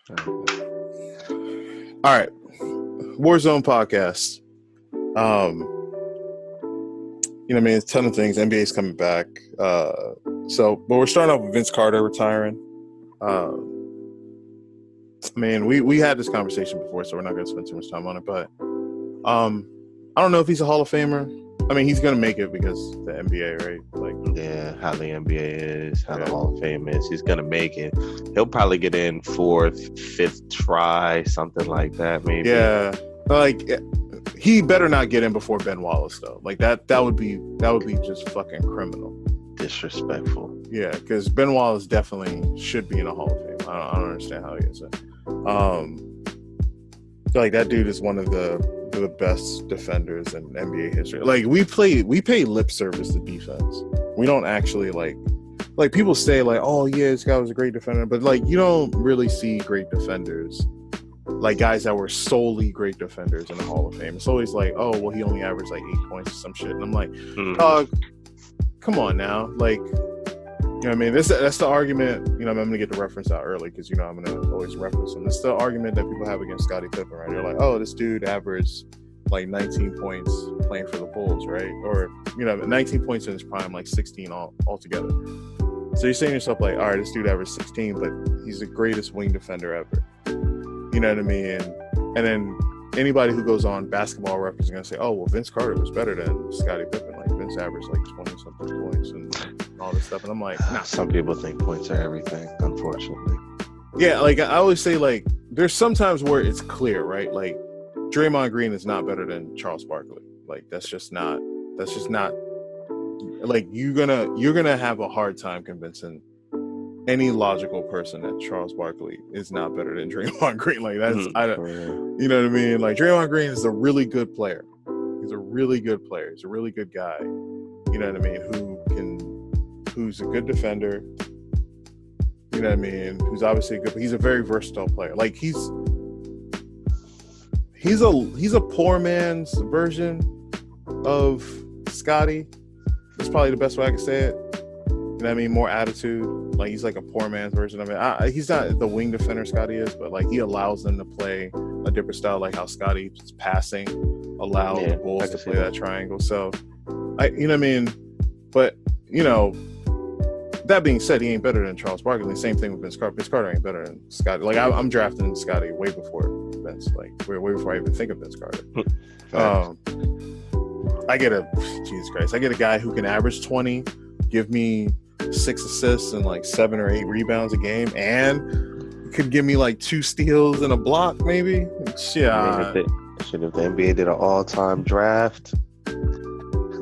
All right, Warzone podcast. I mean, it's a ton of things. NBA's coming back. But we're starting off with Vince Carter retiring. I mean, we had this conversation before, so we're not going to spend too much time on it. But I don't know if he's a Hall of Famer. I mean, he's going to make it because the NBA, right? How the NBA is, how the Hall of Fame is. He's going to make it. He'll probably get in fourth, fifth try, something like that, maybe. Yeah, he better not get in before Ben Wallace, though. That would be just fucking criminal. Disrespectful. Yeah, because Ben Wallace definitely should be in a Hall of Fame. I don't understand how he isn't. That dude is one of the best defenders in NBA history. We pay lip service to defense. We don't actually like people say oh yeah, this guy was a great defender, but you don't really see great defenders, guys that were solely great defenders in the Hall of Fame. It's always oh well, he only averaged 8 points or some shit, and I'm like, come on now, you know what I mean? That's the argument. I'm gonna get the reference out early because I'm gonna always reference him. It's the argument that people have against Scottie Pippen, right? They're like, oh, this dude averaged 19 points playing for the Bulls, right? Or 19 points in his prime, 16 altogether. So you're saying to yourself, all right, this dude averaged 16, but he's the greatest wing defender ever. You know what I mean? And then anybody who goes on Basketball Reference is gonna say, oh well, Vince Carter was better than Scottie Pippen. Vince averaged 20 something points and all this stuff, and I'm like, nah. Some people think points are everything, unfortunately. Yeah, I always say, there's sometimes where it's clear, right? Draymond Green is not better than Charles Barkley. That's just not. You're gonna have a hard time convincing any logical person that Charles Barkley is not better than Draymond Green. You know what I mean? Draymond Green is a really good player. He's a really good player. He's a really good guy. You know what I mean? Who's a good defender. You know what I mean? Who's obviously good, but he's a very versatile player. He's a poor man's version of Scottie. That's probably the best way I can say it. You know what I mean? More attitude. He's a poor man's version of it. He's not the wing defender Scottie is, but he allows them to play a different style, how Scottie's passing allowed the Bulls to play that triangle. So, you know what I mean? But, that being said, he ain't better than Charles Barkley. Same thing with Vince Carter. Vince Carter ain't better than Scottie. I'm drafting Scottie way before Vince. Way before I even think of Vince Carter. I get a guy who can average 20, give me 6 assists and 7 or 8 rebounds a game, and could give me 2 steals and a block, maybe. Yeah. If the NBA did an all-time draft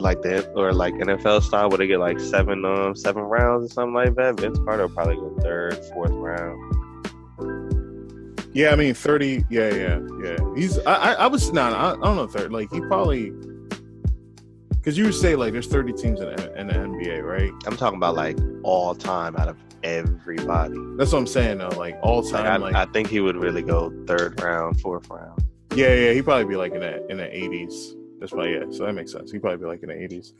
NFL style, where they get 7 rounds or something like that, Vince Carter will probably go 3rd, 4th round. Yeah, I mean 30. Yeah. He's I don't know 3rd. He probably, because you would say there's 30 teams in the NBA, right? I'm talking about all time out of everybody. That's what I'm saying though. All time. I think he would really go 3rd round, 4th round. Yeah. He'd probably be in the 80s. That's probably so that makes sense. He'd probably be in the 80s.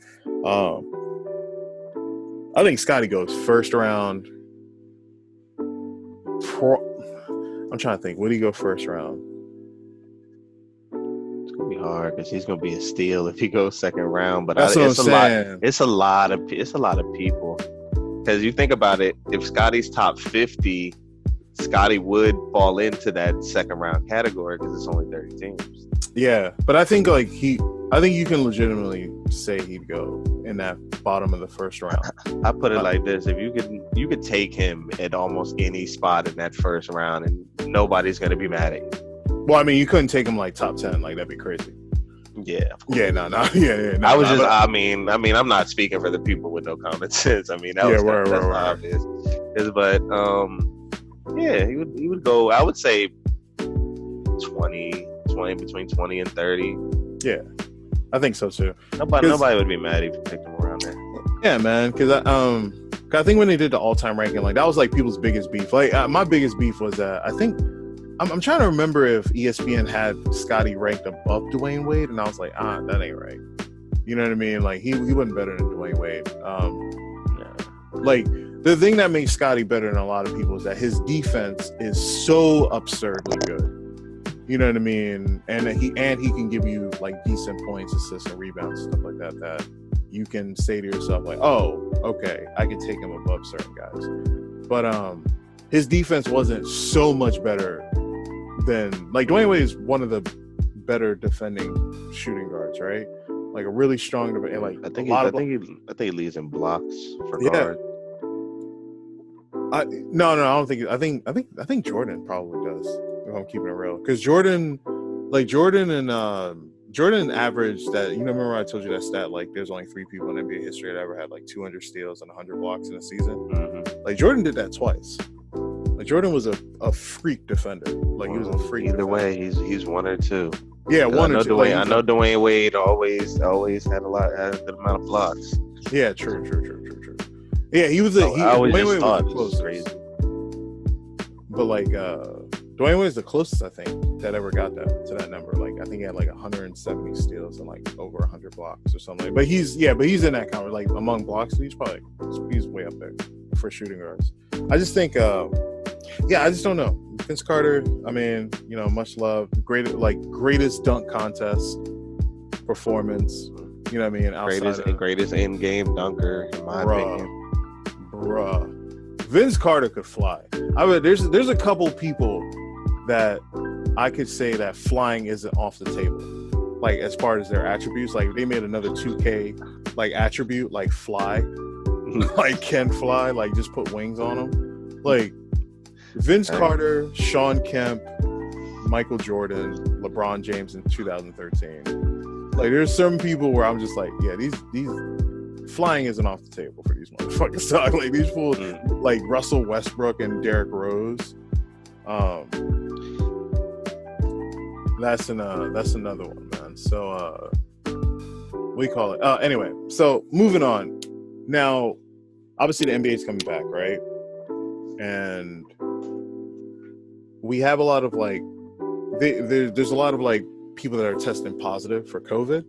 I think Scottie goes 1st round. I'm trying to think. Would he go 1st round? It's gonna be hard because he's gonna be a steal if he goes 2nd round. But that's what I'm saying. It's a lot of people. Because you think about it, if Scottie's top 50, Scottie would fall into that 2nd round category because it's only 30 teams. Yeah, but I think I think you can legitimately say he'd go in that bottom of the 1st round. I put it like this: if you could take him at almost any spot in that 1st round, and nobody's gonna be mad at you. Well, I mean, you couldn't take him top 10. That'd be crazy. Yeah. Yeah. No. Yeah. No, I mean, I'm not speaking for the people with no common sense. I mean, that's obvious. But yeah, he would go. I would say 20 between 20 and 30. Yeah, I think so too. Nobody would be mad if you picked him around there. Yeah, man. Because I think when they did the all-time ranking, that was people's biggest beef. My biggest beef was that I think I'm trying to remember if ESPN had Scottie ranked above Dwayne Wade, and I was that ain't right. You know what I mean? He wasn't better than Dwayne Wade. the thing that makes Scotty better than a lot of people is that his defense is so absurdly good. You know what I mean? And he can give you like decent points, assists, and rebounds, stuff like that. That you can say to yourself like, "Oh, okay, I can take him above certain guys." But his defense wasn't so much better than like Dwayne Wade is one of the better defending shooting guards, right? Like a really strong and like I think he leads in blocks for guard. No, I don't think. I think Jordan probably does. If I'm keeping it real, because Jordan averaged that. You know, remember I told you that stat? Like, there's only 3 people in NBA history that ever had like 200 steals and 100 blocks in a season. Mm-hmm. Like Jordan did that twice. Like Jordan was a freak defender. Like he was a freak. Either defender. Way, he's 1 or 2. Yeah, 1 or 2. I know Dwayne Wade always had a good amount of blocks. Yeah, true. Yeah, he was Dwayne Wade was the closest. Crazy. But like Dwayne Wade is the closest I think that ever got to that number. Like I think he had like 170 steals and like over 100 blocks or something. But he's in that kind of like among blocks. He's way up there for shooting guards. I just think I just don't know. Vince Carter, I mean, you know, much love. Greatest dunk contest performance. You know what I mean? Greatest in-game dunker, in my opinion. Vince Carter could fly. There's a couple people that I could say that flying isn't off the table. Like as far as their attributes, like they made another 2K like attribute, like fly, like can fly, like just put wings on them. Like Vince Carter, Sean Kemp, Michael Jordan, LeBron James in 2013. Like there's some people where I'm just like, yeah, these flying isn't off the table for these motherfuckers. Like these fools, like Russell Westbrook and Derrick Rose. That's another one, man. So we call it. Anyway, so moving on. Now, obviously the NBA is coming back, right? And we have a lot of like, there's a lot of like people that are testing positive for COVID.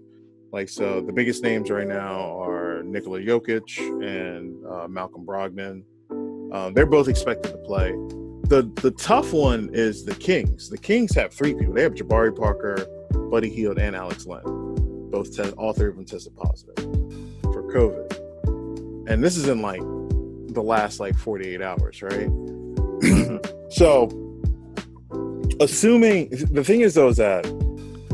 Like, so the biggest names right now are Nikola Jokic and Malcolm Brogdon. They're both expected to play. The tough one is the Kings. The Kings have 3 people. They have Jabari Parker, Buddy Hield, and Alex Len. All 3 of them tested positive for COVID. And this is in like the last like 48 hours, right? So, assuming the thing is though is that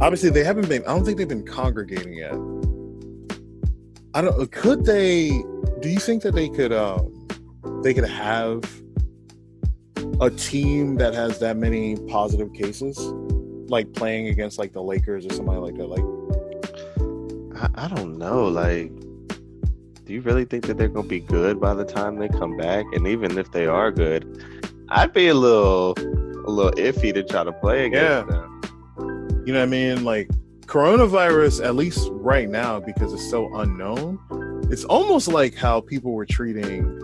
obviously they haven't been. I don't think they've been congregating yet. Could they? Do you think that they could have a team that has that many positive cases, like playing against like the Lakers or somebody like that? Like, I don't know. Like, do you really think that they're gonna be good by the time they come back? And even if they are good, I'd be a little iffy to try to play against them. You know what I mean? Like coronavirus, at least right now, because it's so unknown, it's almost like how people were treating.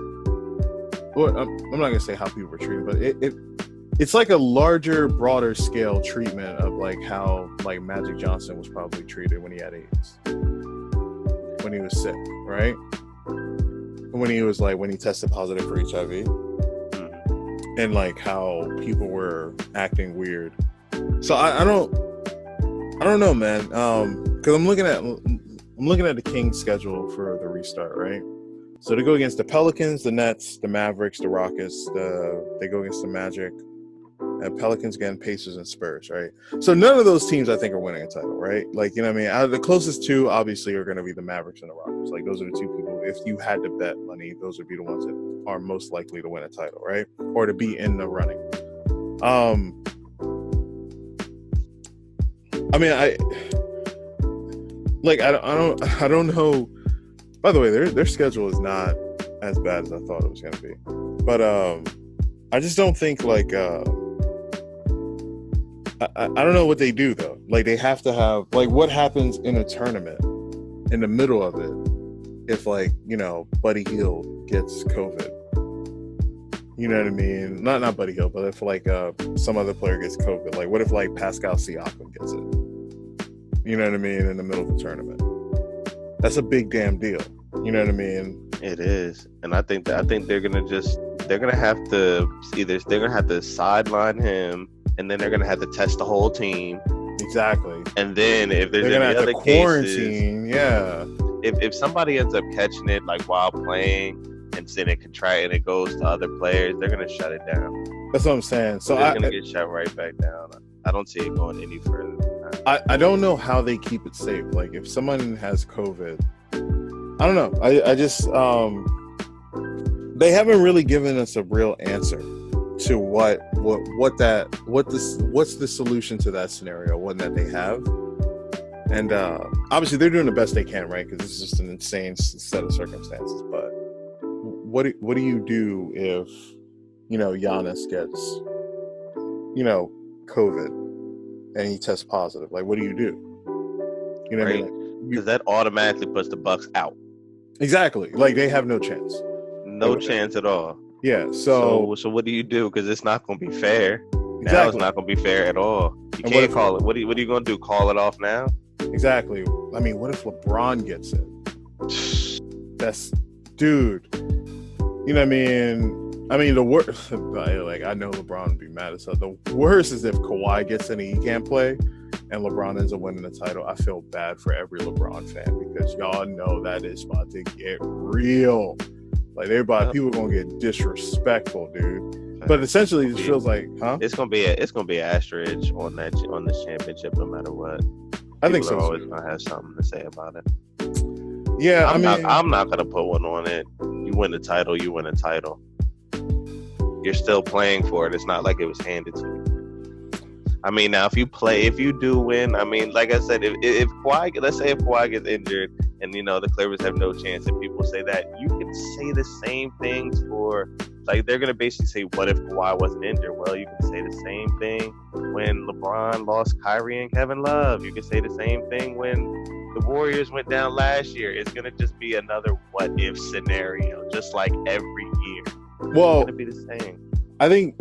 Well, I'm not gonna say how people were treating, but it's like a larger, broader scale treatment of like how like Magic Johnson was probably treated when he had AIDS, when he was sick, right? When he tested positive for HIV, and like how people were acting weird. So I don't know, man. Because I'm looking at the Kings schedule for the restart, right? So they go against the Pelicans, the Nets, the Mavericks, the Rockets. They go against the Magic, and Pelicans again, Pacers, and Spurs, right? So none of those teams I think are winning a title, right? Like, you know what I mean? Out of the closest 2, obviously, are going to be the Mavericks and the Rockets. Like, those are the 2 people. If you had to bet money, those would be the ones that are most likely to win a title, right? Or to be in the running. I mean, I don't know. By the way, their schedule is not as bad as I thought it was going to be. But I just don't think like I don't know what they do though. Like they have to have like what happens in a tournament in the middle of it if like, you know, Buddy Hield gets COVID. You know what I mean? Not Buddy Hield, but if like some other player gets COVID, like what if like Pascal Siakam gets it? You know what I mean? In the middle of the tournament, that's a big damn deal. You know what I mean? It is, and I think they're gonna have to sideline him, and then they're gonna have to test the whole team. Exactly. And then if there's any other quarantine, if somebody ends up catching it like while playing, and then it goes to other players, they're gonna shut it down. That's what I'm saying. So it's gonna get shut right back down. I don't see it going any further than that. I don't know how they keep it safe. Like if someone has COVID, I don't know. I just they haven't really given us a real answer to what's the solution to that scenario, one that they have. And obviously they're doing the best they can, right? Because this is just an insane set of circumstances. But what do you do if Giannis gets COVID and he tests positive? Like, what do you do? You know right. what I mean? Because that automatically puts the Bucks out. Exactly. Like they have no chance. No chance at all. Yeah. So what do you do? Because it's not going to be fair. Exactly. Now it's not going to be fair at all. You can't call it. What are you going to do? Call it off now? Exactly. I mean, what if LeBron gets it? That's, dude. You know what I mean? The worst. Like I know LeBron would be mad as hell. The worst is if Kawhi gets it and he can't play, and LeBron ends up winning the title. I feel bad for every LeBron fan because y'all know that is about to get real. Like people are gonna get disrespectful, dude. But essentially, it feels like, it's gonna be an asterisk on this championship, no matter what. I think so. People are always gonna have something to say about it. Yeah, I'm not gonna put one on it. You win the title, you win a title. You're still playing for it. It's not like it was handed to you. I mean, now if you do win, I mean, like I said, if Kawhi, let's say if Kawhi gets injured and the Clippers have no chance, and people say that, you can say the same things for, like, they're gonna basically say, what if Kawhi wasn't injured? Well, you can say the same thing when LeBron lost Kyrie and Kevin Love. You can say the same thing when the Warriors went down last year. It's gonna just be another what if scenario, just like every year. Well, it's gonna be the same. I think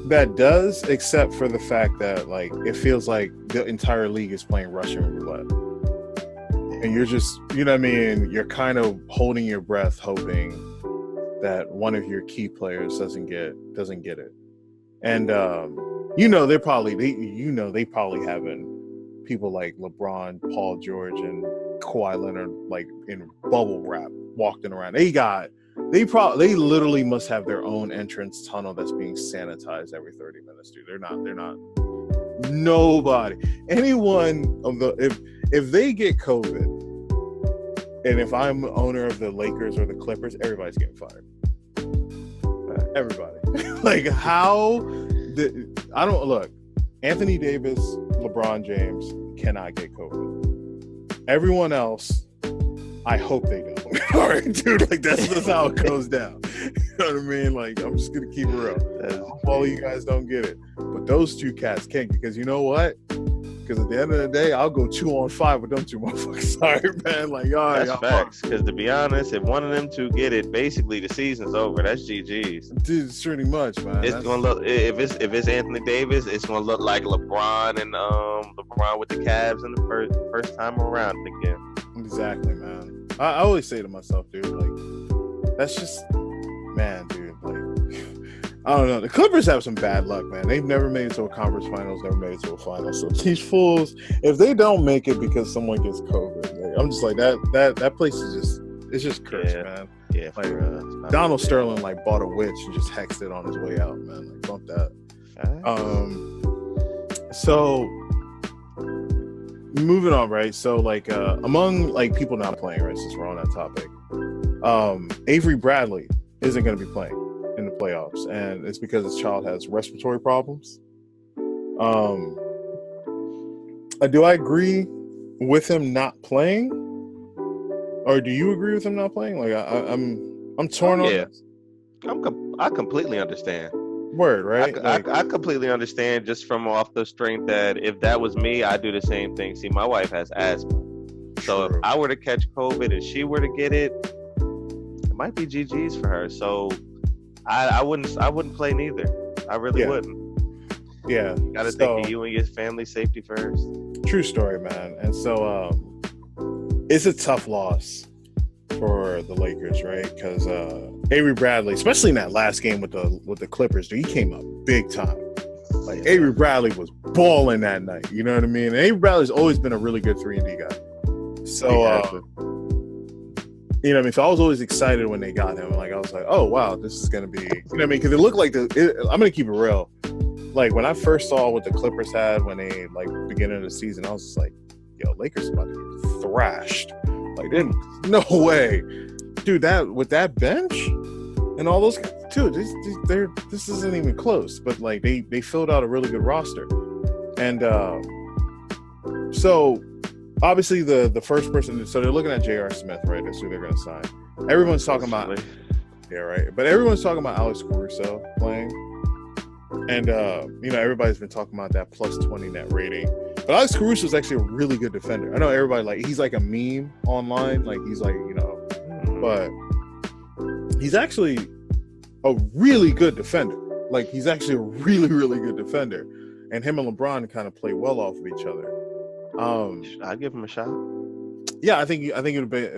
that does, except for the fact that, like, it feels like the entire league is playing Russian roulette, and you're just, you're kind of holding your breath, hoping that one of your key players doesn't get it, and they probably having people like LeBron, Paul George, and Kawhi Leonard like in bubble wrap walking around. They literally must have their own entrance tunnel that's being sanitized every 30 minutes, dude. They're not nobody. Anyone of if they get COVID, and if I'm the owner of the Lakers or the Clippers, everybody's getting fired. Everybody. Like I don't look. Anthony Davis, LeBron James cannot get COVID. Everyone else, I hope they don't. All right, dude. Like that's how it goes down. You know what I mean? Like I'm just gonna keep it real. I hope all you guys don't get it, but those two cats can't, because you know what? Because at the end of the day, I'll go 2-on-5 with them two motherfuckers. Sorry, man. Like, that's facts. Because to be honest, if one of them two get it, basically the season's over. That's GG's. Dude, it's pretty much, man. It's gonna look, if it's Anthony Davis, it's gonna look like LeBron and LeBron with the Cavs in the first time around again. Exactly, man. I always say to myself, dude, like, that's just, man, dude, like, I don't know. The Clippers have some bad luck, man. They've never made it to a conference finals, never made it to a final. So these fools, if they don't make it because someone gets COVID, like, I'm just like, that place is just cursed, man. Yeah, like Donald Sterling like bought a witch and just hexed it on his way out, man. Like, bump that. So moving on, right? So like among like people not playing, right? Since we're on that topic, Avery Bradley isn't going to be playing in the playoffs, and it's because his child has respiratory problems. Do I agree with him not playing, or do you agree with him not playing? Like I'm torn on this. I completely understand. Word, right? I completely understand, just from off the strength that if that was me, I'd do the same thing. See, my wife has asthma, so if I were to catch COVID and she were to get it, it might be GG's for her. So I wouldn't play neither. I really wouldn't. Yeah. You gotta think of you and your family's safety first. True story, man. And so it's a tough loss for the Lakers, right? Because Avery Bradley, especially in that last game with the Clippers, dude, he came up big time. Like Avery Bradley was balling that night. You know what I mean? And Avery Bradley's always been a really good 3-and-D guy. So, you know what I mean? So I was always excited when they got him. Like I was like, oh wow, this is gonna be, you know what I mean? Because it looked like I'm gonna keep it real. Like when I first saw what the Clippers had when they like beginning of the season, I was just like, yo, Lakers about to get thrashed. Like, no way, dude. That with that bench and all those, dude, this isn't even close. But like they filled out a really good roster, and so obviously the first person. So they're looking at J.R. Smith, right? That's who they're going to sign. Everyone's talking about, yeah, right. But everyone's talking about Alex Caruso playing, and you know everybody's been talking about that plus 20 net rating. But Alex Caruso is actually a really good defender. I know everybody like he's like a meme online, like he's like, you know, but he's actually a really good defender. Like he's actually a really, really good defender. And him and LeBron kind of play well off of each other. I'd give him a shot. Yeah, I think it would be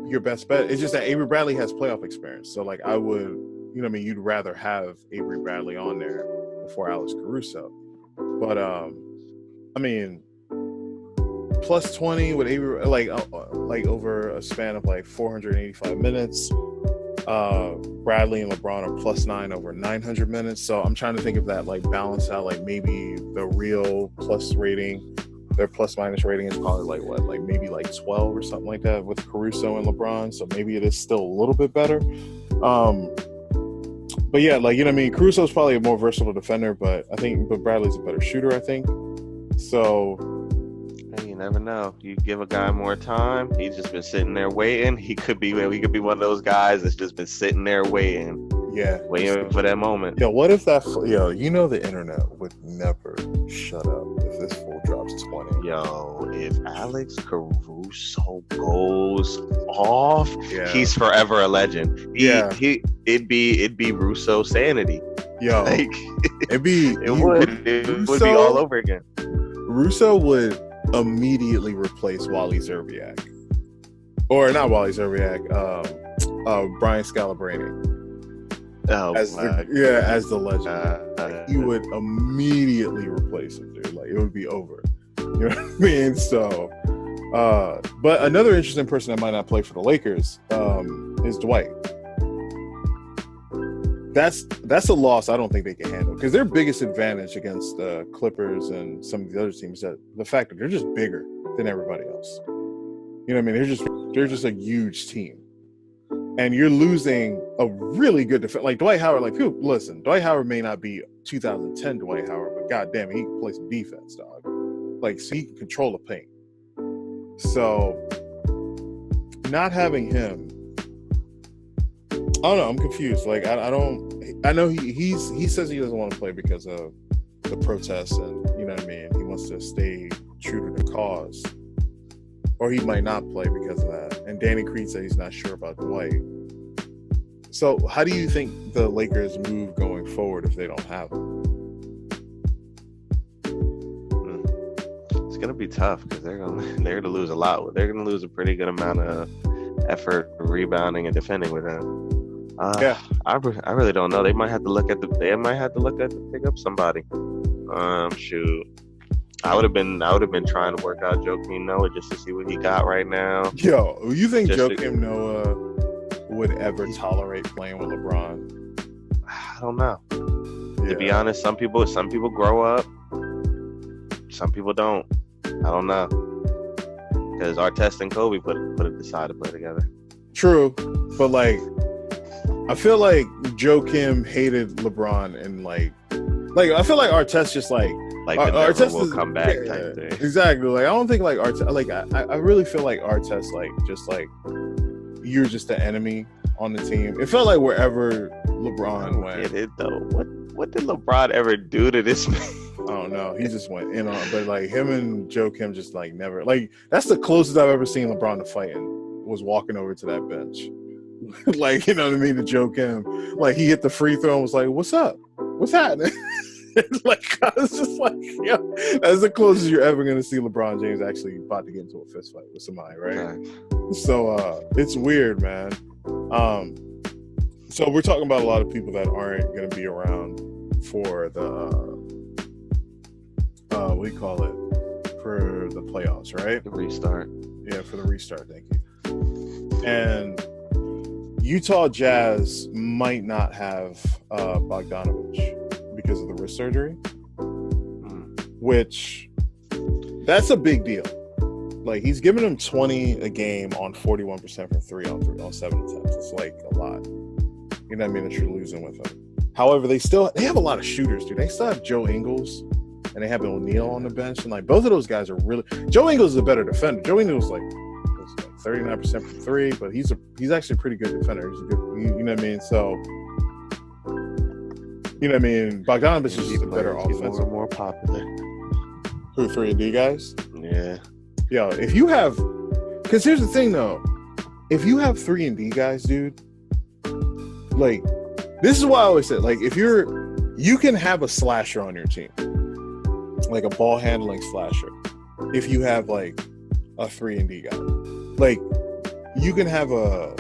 your best bet. It's just that Avery Bradley has playoff experience. So like I would, you know what I mean, you'd rather have Avery Bradley on there before Alex Caruso. But I mean, plus 20 with Avery, like over a span of like 485 minutes. Bradley and LeBron are plus 9 over 900 minutes. So I'm trying to think of that, like balance out, like maybe the real plus rating, their plus minus rating is probably like what, like maybe like 12 or something like that with Caruso and LeBron. So maybe it is still a little bit better. But yeah, like, you know what I mean? Caruso's probably a more versatile defender, but Bradley's a better shooter, I think. So you never know. You give a guy more time, he's just been sitting there waiting. He could be one of those guys that's just been sitting there waiting. Yeah. Waiting for that moment. Yo, what if that you know the internet would never shut up if this fool drops 20. Yo, if Alex Caruso goes off, yeah, he's forever a legend. It'd be Russo sanity. Yo, like it would be all over again. Russo would immediately replace Wally Zerbiak, or not Wally Zerbiak, Brian Scalabrine. As the legend. He would immediately replace him, dude. Like it would be over. You know what I mean? So, but another interesting person that might not play for the Lakers is Dwight. That's a loss I don't think they can handle, because their biggest advantage against the Clippers and some of the other teams is that the fact that they're just bigger than everybody else. You know what I mean? They're just a huge team, and you're losing a really good defense. Like Dwight Howard. Like, listen, Dwight Howard may not be 2010 Dwight Howard, but goddamn, he can play some defense, dog. Like, so he can control the paint. So, not having him, I don't know. I'm confused. Like, I know he says he doesn't want to play because of the protests, and you know what I mean. He wants to stay true to the cause, or he might not play because of that. And Danny Creed said he's not sure about Dwight. So, how do you think the Lakers move going forward if they don't have him? It's gonna be tough because they're gonna lose a lot. They're gonna lose a pretty good amount of effort rebounding and defending with him. I really don't know. They might have to look at pick up somebody. Shoot. I would have been trying to work out Joakim Noah just to see what he got right now. Yo, you think Joakim Noah would ever tolerate playing with LeBron? I don't know. Yeah. To be honest, some people grow up, some people don't. I don't know. Because Artest and Kobe put it aside to play together. True, but like, I feel like Joakim hated LeBron, and like I feel like Artest just like the Artest will come back type thing. Exactly. Like I don't think like Artest. Like I really feel like Artest like you're just the enemy on the team. It felt like wherever LeBron went. Get it though. What did LeBron ever do to this man? I don't know. He just went in on, but like him and Joakim just like never. Like that's the closest I've ever seen LeBron to fighting, was walking over to that bench. Like, you know what I mean, to Joakim. Like he hit the free throw and was like, "What's up? What's happening?" Like I was just like, yo, that's the closest you're ever gonna see LeBron James actually about to get into a fist fight with somebody, right? So it's weird, man. So we're talking about a lot of people that aren't going to be around for the what do you call it, for the playoffs, right? The restart. Yeah, for the restart. Thank you. And Utah Jazz might not have Bogdanovich because of the wrist surgery, which that's a big deal. Like, he's giving them 20 a game on 41% from three on 7 attempts. It's like a lot. You know what I mean? That you're losing with him. However, they have a lot of shooters, dude. They still have Joe Ingles and they have O'Neal on the bench, and like both of those guys are really. Joe Ingles is a better defender. Joe Ingles was 39% from three, but he's actually a pretty good defender. He's a good, you know what I mean? So, you know what I mean? Bogdanovich is just a better offensive. More popular. Who, 3-and-D guys? Yeah. Yo, if you have, because here's the thing though, if you have 3-and-D guys, dude, like, this is why I always say, like, if you can have a slasher on your team, like a ball handling slasher, if you have like a 3-and-D guy. Like, you can have a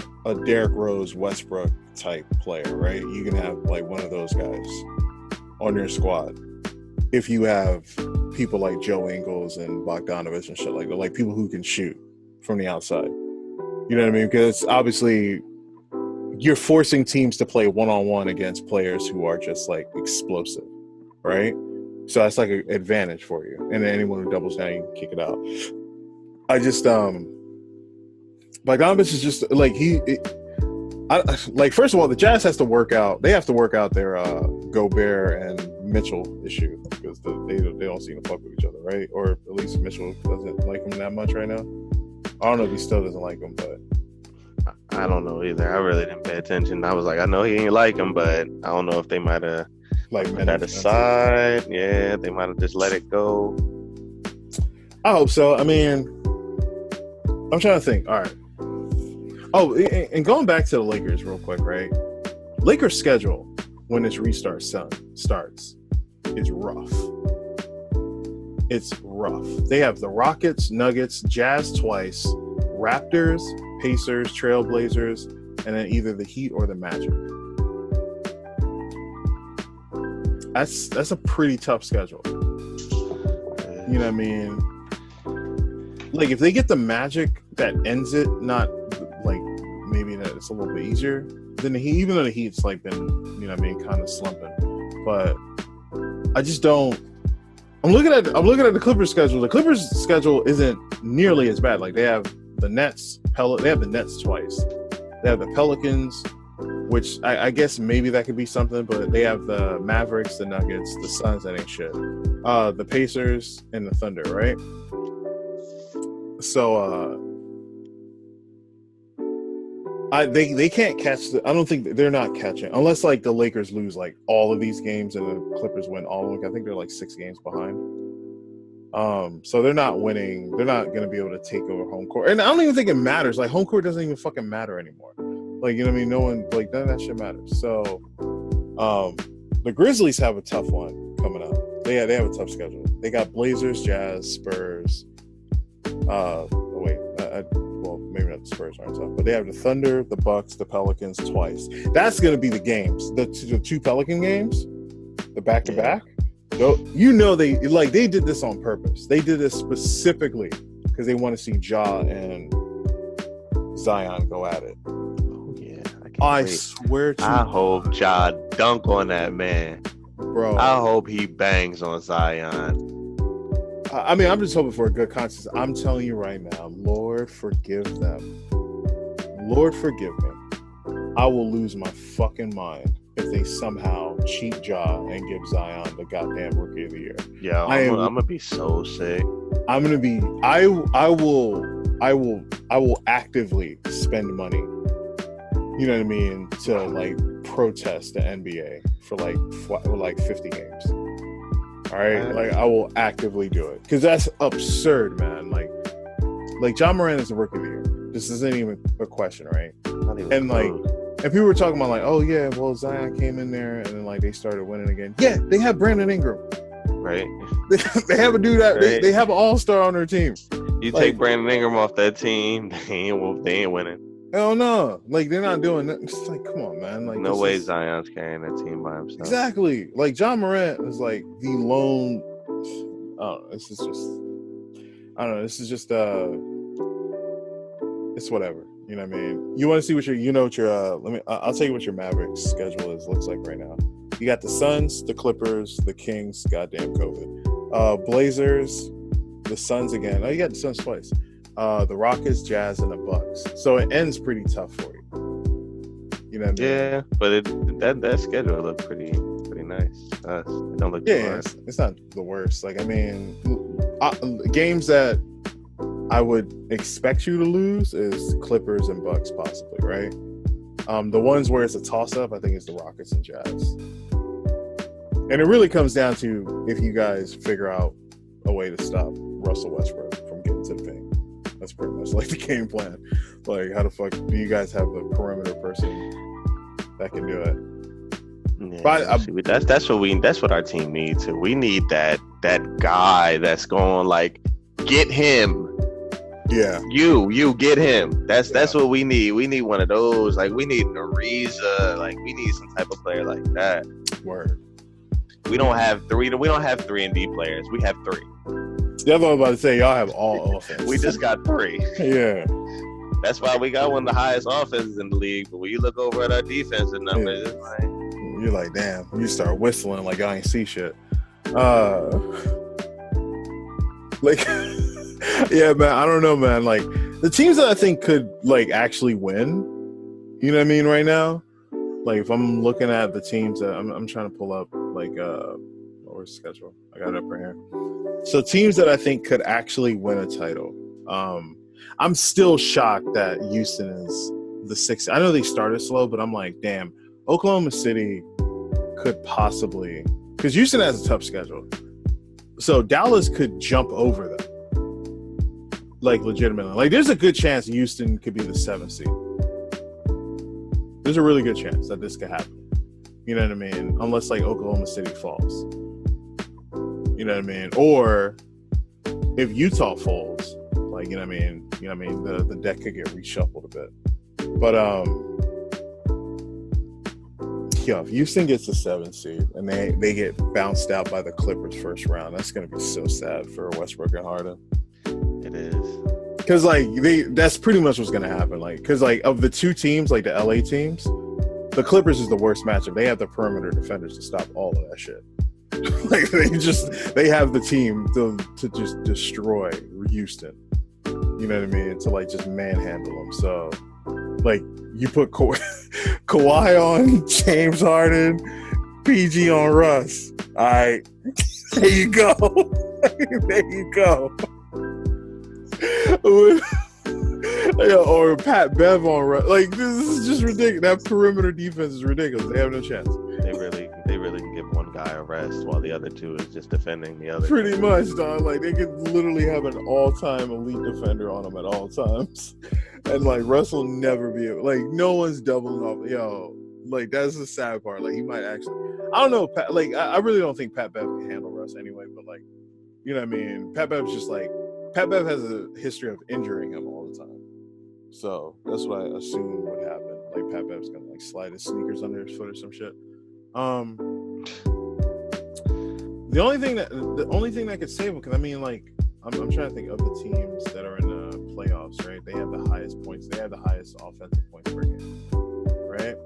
Derrick Rose, Westbrook type player, right? You can have like one of those guys on your squad. If you have people like Joe Ingles and Bogdanovich and shit like that, like people who can shoot from the outside. You know what I mean? Because obviously you're forcing teams to play one-on-one against players who are just like explosive, right? So that's like an advantage for you. And then anyone who doubles down, you can kick it out. I just Bogdanovich is just like first of all, the Jazz has to work out. They have to work out their Gobert and Mitchell issue because they don't seem to fuck with each other, right? Or at least Mitchell doesn't like him that much right now. I don't know if he still doesn't like him, but I don't know either. I really didn't pay attention. I was like, I know he ain't like him, but I don't know if they might have like put that aside. Yeah, they might have just let it go. I hope so. I mean, I'm trying to think. All right. Oh, and going back to the Lakers real quick, right? Lakers' schedule when this restart starts is rough. It's rough. They have the Rockets, Nuggets, Jazz twice, Raptors, Pacers, Trailblazers, and then either the Heat or the Magic. That's a pretty tough schedule. You know what I mean? Like, if they get the Magic that ends it, not like maybe that it's a little bit easier than the Heat, even though the Heat's like been, you know what I mean, kind of slumping. But I just don't. I'm looking at the Clippers schedule. The Clippers schedule isn't nearly as bad. Like, they have the Nets, they have the Nets twice. They have the Pelicans, which I guess maybe that could be something, but they have the Mavericks, the Nuggets, the Suns, that ain't shit. The Pacers and the Thunder, right? So they can't catch I don't think they're not catching unless like the Lakers lose like all of these games and the Clippers win all of them. I think they're like 6 games behind. So they're not winning. They're not going to be able to take over home court. And I don't even think it matters. Like, home court doesn't even fucking matter anymore. Like, you know what I mean? No one, like, none of that shit matters. So the Grizzlies have a tough one coming up. They have a tough schedule. They got Blazers, Jazz, Spurs. Well, maybe not the Spurs aren't tough, but they have the Thunder, the Bucks, the Pelicans twice. That's going to be the games. The two Pelican games, the back-to-back. You know, they did this on purpose. They did this specifically because they want to see Ja and Zion go at it. Oh yeah, I swear to I hope Ja dunk on that man, bro. I hope he bangs on Zion. I mean, I'm just hoping for a good conscience. I'm telling you right now, Lord, forgive them. Lord, forgive me. I will lose my fucking mind if they somehow cheat Ja and give Zion the goddamn Rookie of the Year. Yeah, I'm gonna be so sick. I'm gonna be. I will actively spend money. You know what I mean, to like protest the NBA for like 50 games. All right, like I will actively do it because that's absurd, man. Like John Moran is the Rookie of the Year. This isn't even a question, right? And like, and people were talking about like, oh yeah, well Zion came in there and then like they started winning again. Yeah, they have Brandon Ingram, right? They have a dude that they have an all-star on their team. You take Brandon Ingram off that team, they ain't winning. Hell no. Like, they're not doing that. It's like, come on, man. Like, no way Zion's carrying that team by himself. Exactly. Like, John Morant is like the lone. This is just. I don't know. This is just. It's whatever. You know what I mean? You want to see what I'll tell you what your Mavericks schedule looks like right now. You got the Suns, the Clippers, the Kings, goddamn COVID. Blazers, the Suns again. Oh, you got the Suns twice. The Rockets, Jazz, and the Bucks. So it ends pretty tough for you. You know what I mean? Yeah, but that schedule looked pretty nice. It don't look too hard. It's not the worst. Like, I mean, games that I would expect you to lose is Clippers and Bucks, possibly, right? The ones where it's a toss-up, I think, is the Rockets and Jazz. And it really comes down to if you guys figure out a way to stop Russell Westbrook from getting to the paint. That's pretty much like the game plan. Like, how the fuck do you guys have a perimeter person that can do it? Yeah, but that's what our team needs. We need that guy that's going like, get him. Yeah. You get him. That's what we need. We need one of those. Like, we need Ariza. Like, we need some type of player like that. Word. We don't have 3 and D players. We have 3. Yeah, I was about to say, y'all have all offense. We just got 3. Yeah. That's why we got one of the highest offenses in the league. But when you look over at our defensive numbers, it's like, you're like, damn, you start whistling like I ain't see shit. Like, yeah, man, I don't know, man. Like, the teams that I think could, like, actually win, you know what I mean, right now? Like, if I'm looking at the teams that I'm trying to pull up, like, where's the schedule? I got it up right here. So, teams that I think could actually win a title. I'm still shocked that Houston is the 6th. I know they started slow, but I'm like, damn, Oklahoma City could possibly, because Houston has a tough schedule. So Dallas could jump over them. Like, legitimately. Like, there's a good chance Houston could be the 7th seed. There's a really good chance that this could happen. You know what I mean? Unless, like, Oklahoma City falls. You know what I mean? Or if Utah falls, like, you know what I mean? You know what I mean? The deck could get reshuffled a bit. But yeah, if Houston gets the 7th seed and they get bounced out by the Clippers first round, that's gonna be so sad for Westbrook and Harden. It is. Because, like, that's pretty much what's gonna happen. Like, because, like, of the 2 teams, like the LA teams, the Clippers is the worst matchup. They have the perimeter defenders to stop all of that shit. Like, they have the team to just destroy Houston. You know what I mean? To, like, just manhandle them. So, like, you put Kawhi on James Harden, PG on Russ. All right. There you go. There you go. Or Pat Bev on Russ. Like, this is just ridiculous. That perimeter defense is ridiculous. They have no chance. They really can give one guy a rest while the other 2 is just defending the other. Pretty much, dog. Like, they could literally have an all-time elite defender on them at all times. And, like, Russ will never be able, like, no one's doubling off. Yo, like, that's the sad part. Like, he might actually, I don't know. I really don't think Pat Bev can handle Russ anyway, but, like, you know what I mean? Pat Bev has a history of injuring him all the time. So that's what I assume would happen. Like, Pat Bev's gonna, like, slide his sneakers under his foot or some shit. The only thing that could save him, because I mean, like, I'm trying to think of the teams that are in the playoffs, right? They have the highest points. They have the highest offensive points per game, right?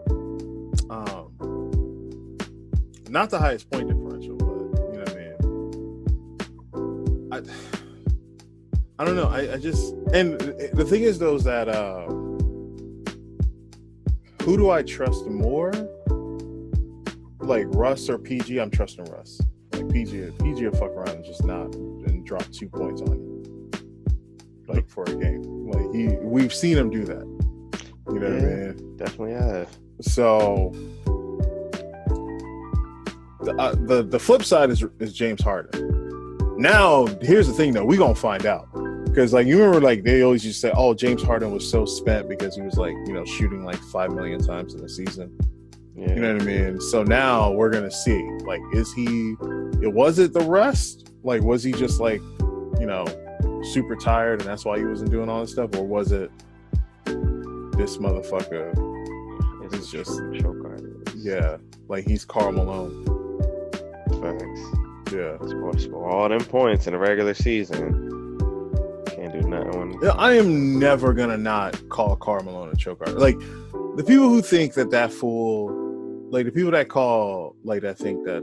Not the highest point differential, but you know what I mean. I don't know. I just, and the thing is, though, is that who do I trust more? Like, Russ or PG? I'm trusting Russ. Like, PG will fuck around and just not and drop 2 points on you, like, for a game. Like, we've seen him do that. You know what I mean? Definitely have. So the flip side is James Harden. Now, here's the thing, though. We're gonna find out. Because, like, you remember, like, they always used to say, oh, James Harden was so spent because he was, like, you know, shooting like 5 million times in the season. Yeah. You know what I mean? So now we're going to see, like, was it the rest? Like, was he just, like, you know, super tired and that's why he wasn't doing all this stuff, or was it this motherfucker is just choke artist? Yeah, like he's Karl Malone. Facts. Yeah, score all them points in the regular season. Can't do nothing. I am never gonna not call Karl Malone a choke artist. Like the people who think that fool, like the people that call like that think that.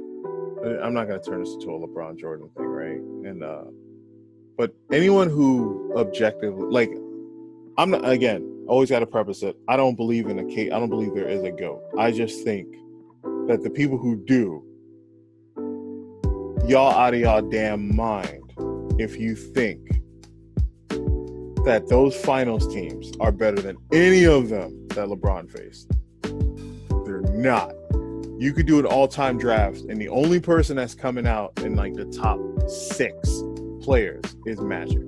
I'm not gonna turn this into a LeBron Jordan thing, right? And but anyone who objectively, like, I'm not, again, always got to preface it. I don't believe in I don't believe there is a GOAT. I just think that the people who do, y'all out of y'all damn mind if you think that those finals teams are better than any of them that LeBron faced. They're not. You could do an all-time draft, and the only person that's coming out in like the top 6 players is Magic.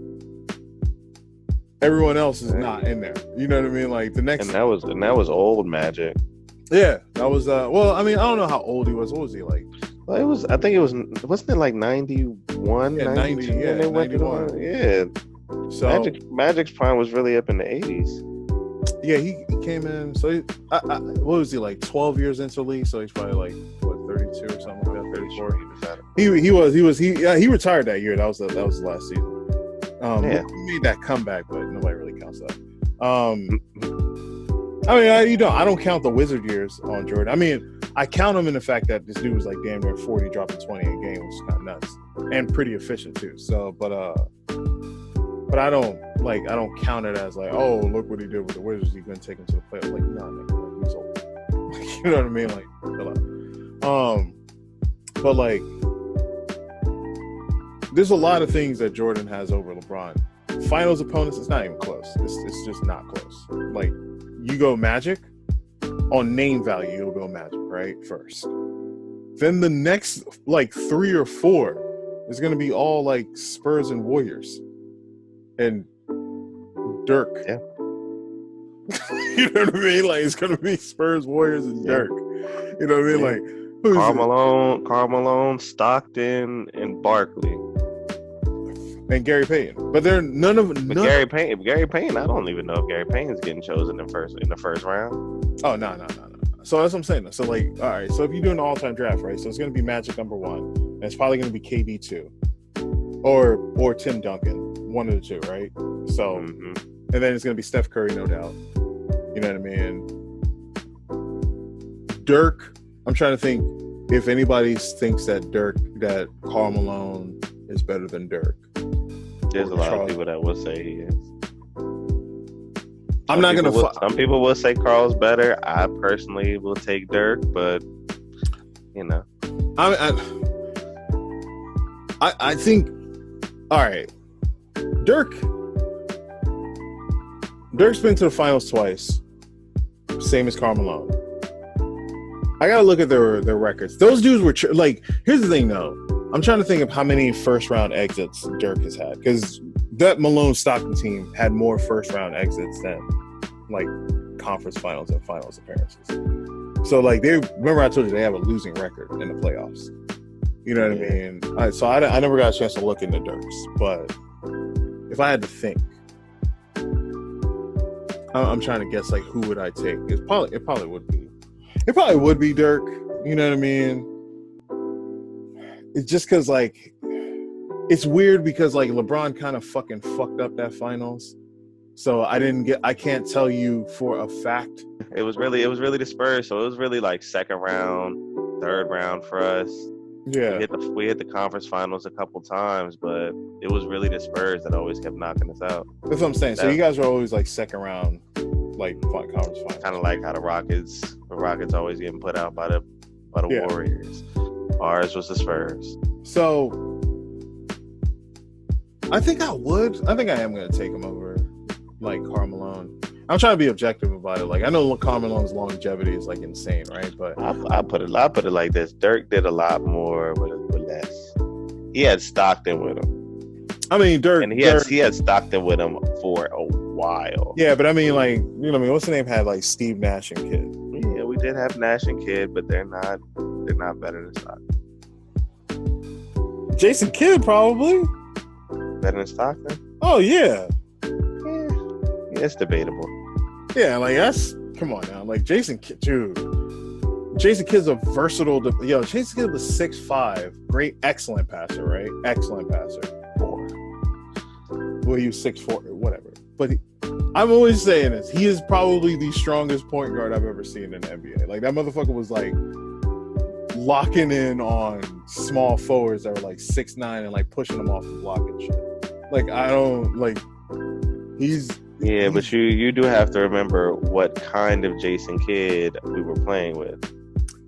Everyone else is not in there. You know what I mean? Like the next, and that was old Magic. Yeah, that was. Well, I mean, I don't know how old he was. What was he like? Well, wasn't it like 91? Yeah, 90. Yeah, 91. Yeah. So Magic's prime was really up in the 80s. Yeah, he came in. So what was he like? 12 years into the league. So he's probably like what, 32 or something like that. 34. He retired that year. That was the last season. He made that comeback, but nobody really counts that. I mean, I don't count the Wizard years on Jordan. I mean, I count him in the fact that this dude was like damn near 40, dropping 20 a game, which is kind of nuts and pretty efficient too. So, but I don't count it as like, oh, look what he did with the Wizards. He's gonna take him to the playoffs. Like, no, nigga, like, he's old. You know what I mean? Like, chill out. But like, there's a lot of things that Jordan has over LeBron. Finals opponents, it's not even close. It's just not close. Like, you go Magic on name value, you'll go Magic right first. Then the next like 3 or 4 is gonna be all like Spurs and Warriors. And Dirk. Yeah. You know what I mean? Like, it's gonna be Spurs, Warriors, and Dirk. You know what I mean? Like, Karl Malone, Stockton, and Barkley. And Gary Payton. But they're none of Gary Payton, I don't even know if Gary Payton's getting chosen in the first round. Oh, no. So that's what I'm saying. So like, all right, so if you do an all-time draft, right? So it's gonna be Magic number 1, and it's probably gonna be KD 2. Or Tim Duncan. One of the two, right? So, and then it's gonna be Steph Curry, no doubt. You know what I mean? Dirk. I'm trying to think if anybody thinks that Karl Malone is better than Dirk. There's a lot of people that will say he is. I'm not gonna. Some people will say Karl's better. I personally will take Dirk, but you know, I think. All right. Dirk's been to the finals twice, same as Karl Malone. I gotta look at their records. Those dudes were like. Here's the thing, though. I'm trying to think of how many first round exits Dirk has had, because that Malone Stockton team had more first round exits than like conference finals and finals appearances. So like remember I told you they have a losing record in the playoffs. You know what I mean? So I never got a chance to look into Dirk's, but if I had to think, I'm trying to guess like who would I take? It probably would be Dirk. You know what I mean? It's just because like it's weird because like LeBron kind of fucking fucked up that finals, so I can't tell you for a fact. It was really the Spurs, so it was really like second round, third round for us. Yeah, we hit the conference finals a couple times, but it was really the Spurs that always kept knocking us out. That's what I'm saying. So you guys are always like second round, like conference finals. Kind of like how the Rockets always getting put out by the Warriors. Ours was the Spurs. So I think I am going to take him over like Karl Malone. I'm trying to be objective about it. Like, I know Karl Malone's longevity is like insane, right? But I put it like this: Dirk did a lot more with less. He had Stockton with him. I mean, Dirk, and he had Stockton with him for a while. Yeah, but I mean, like, you know what I mean? What's the name? Had like Steve Nash and Kidd. Yeah, we did have Nash and Kidd, but they're not better than Stockton. Jason Kidd probably better than Stockton. Oh yeah. Yeah, it's debatable. Yeah, like that's come on now. Like Jason Kidd, dude. Jason Kidd's a versatile. Jason Kidd was 6'5", great, excellent passer, right? Excellent passer. 4. Well, he was 6'4", whatever. But I'm always saying this. He is probably the strongest point guard I've ever seen in the NBA. Like that motherfucker was like locking in on small forwards that were like 6'9" and like pushing them off the block and shit. Like I don't like. But you do have to remember what kind of Jason Kidd we were playing with.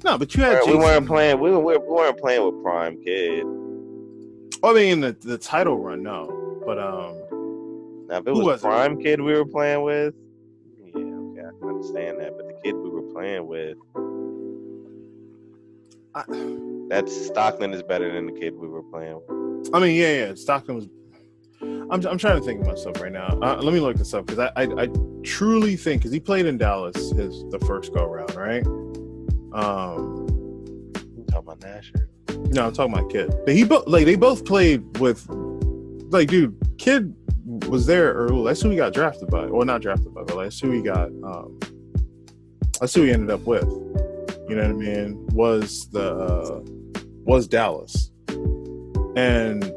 No, but you had. We weren't playing. We weren't playing with Prime Kidd. I mean, the title run, no. But now if it was Prime Kidd we were playing with, yeah, okay, I can understand that. But the kid we were playing with, that Stockton is better than the kid we were playing with. I mean, yeah. Stockton was. I'm trying to think of myself right now. Let me look this up because I truly think because he played in Dallas the first go round, right? You talking about Nasher? No, I'm talking about Kidd. They both played with dude. Kidd was there early. That's who he got drafted by, or not drafted by, but that's who he got. That's who he ended up with. You know what I mean? Was Dallas, and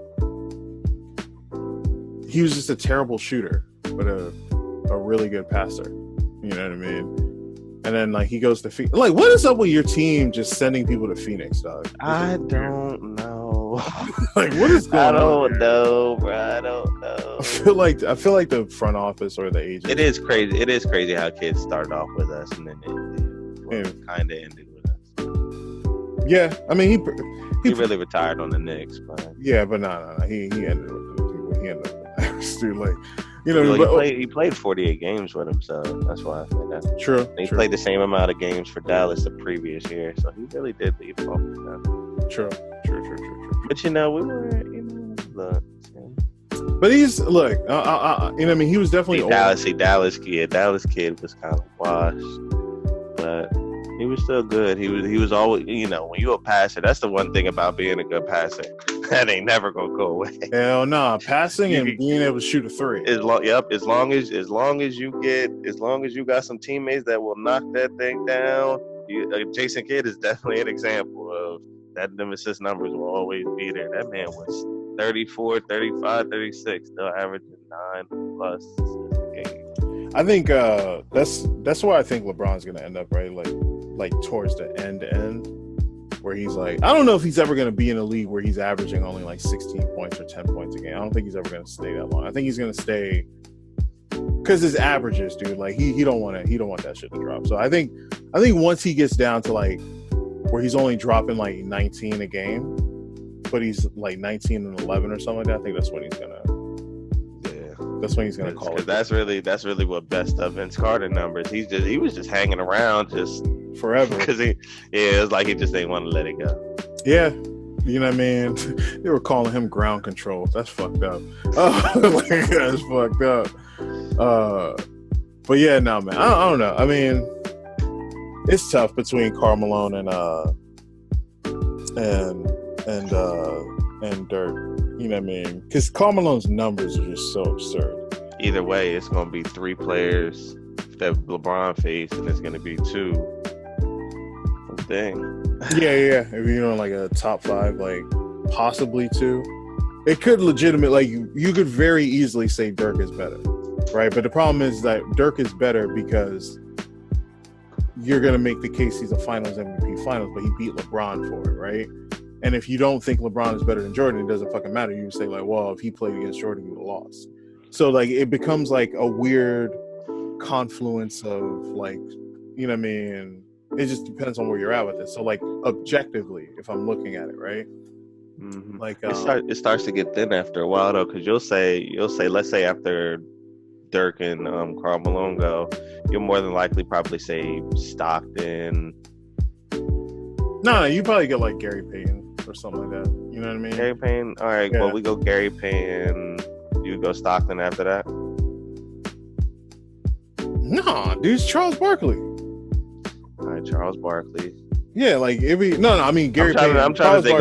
he was just a terrible shooter, but a really good passer. You know what I mean? And then he goes to Phoenix. Like, what is up with your team just sending people to Phoenix, dog? I don't know. Like, what is going on? I don't know, bro. I don't know. I feel like the front office or the agent. It is crazy. It is crazy how kids started off with us and then kind of ended with us. Yeah, I mean he really retired on the Knicks, but yeah, but no. He ended with the people. He ended up with the Mavericks, dude. Like, you know, he played 48 games with him, so that's why I think that's true. He played the same amount of games for Dallas the previous year, so he really did leave off with them. True. But we were, look. But he's look, you know, what I mean, he was definitely Dallas kid was kind of washed, but he was still good. He was always, you know, when you're a passer, that's the one thing about being a good passer. That ain't never gonna go away. Hell no, passing and being able to shoot a three. As long as you got some teammates that will knock that thing down. Jason Kidd is definitely an example of that. Them assist numbers will always be there. That man was 34, 35, 36, still averaging 9+ assists a game. I think that's where I think LeBron's gonna end up, right? Like towards the end, where he's like, I don't know if he's ever gonna be in a league where he's averaging only like 16 points or 10 points a game. I don't think he's ever gonna stay that long. I think he's gonna stay because his averages, dude. Like he don't want that shit to drop. So I think once he gets down to like where he's only dropping like 19 a game, but he's like 19 and 11 or something like that, I think that's when he's gonna. That's when he's gonna call it. That's really what messed up Vince Carter numbers. He was just hanging around just forever because it was like he just didn't want to let it go. Yeah, you know what I mean. They were calling him ground control. That's fucked up. Oh, that's fucked up. But yeah, no, man. I don't know. I mean, it's tough between Karl Malone and Dirk. You know what I mean? Because Karl Malone's numbers are just so absurd. Either way, it's going to be 3 players that LeBron faced, and it's going to be 2. Thing. Yeah. If you're on like a top 5, like possibly 2, it could legitimately, like you could very easily say Dirk is better, right? But the problem is that Dirk is better because you're going to make the case he's a Finals MVP, but he beat LeBron for it, right? And if you don't think LeBron is better than Jordan, it doesn't fucking matter. You say like, well, if he played against Jordan, he would have lost. So like it becomes like a weird confluence of like, you know what I mean? It just depends on where you're at with it. So like objectively, if I'm looking at it, right? Mm-hmm. Like it starts to get thin after a while though, because you'll say, let's say after Dirk and Karl Malone go, you'll more than likely probably say Stockton. No, you probably get like Gary Payton or something like that. You know what I mean? Gary Payton. All right. Yeah. Well, we go Gary Payton. You go Stockton after that. Nah, dude, it's Charles Barkley. All right, Charles Barkley. Yeah, like every I mean Gary Payton. I'm trying to think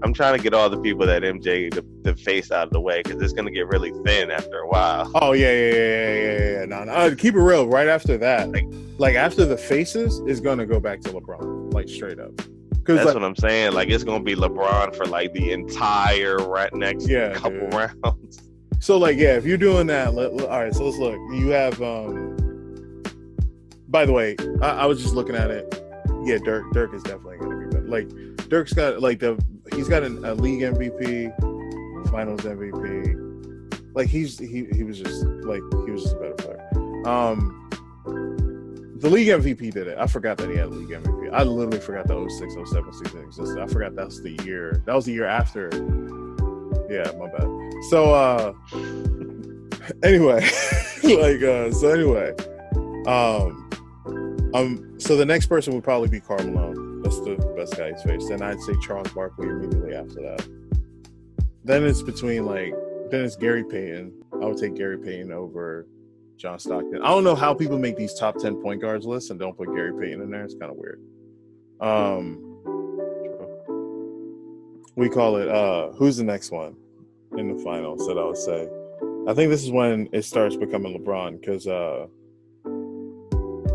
I'm trying to get all the people that MJ the face out of the way because it's gonna get really thin after a while. Oh yeah. No. Keep it real. Right after that, like after the faces is gonna go back to LeBron, like straight up. That's what I'm saying. Like it's gonna be LeBron for like the entire next couple rounds. So like if you're doing that, all right. So let's look. You have. By the way, I was just looking at it. Yeah, Dirk is definitely gonna be better. Like Dirk's got he's got a league MVP, finals MVP. Like he was just a better player. The league MVP did it. I forgot that he had a league MVP. I literally forgot the 06-07 season existed. I forgot that was the year. That was the year after. Yeah, my bad. So anyway, so the next person would probably be Karl Malone. That's the best guy he's faced. Then I'd say Charles Barkley immediately after that. Then it's Gary Payton. I would take Gary Payton over John Stockton. I don't know how people make these top 10 point guards lists and don't put Gary Payton in there. It's kind of weird. We call it who's the next one in the finals that I would say. I think this is when it starts becoming LeBron because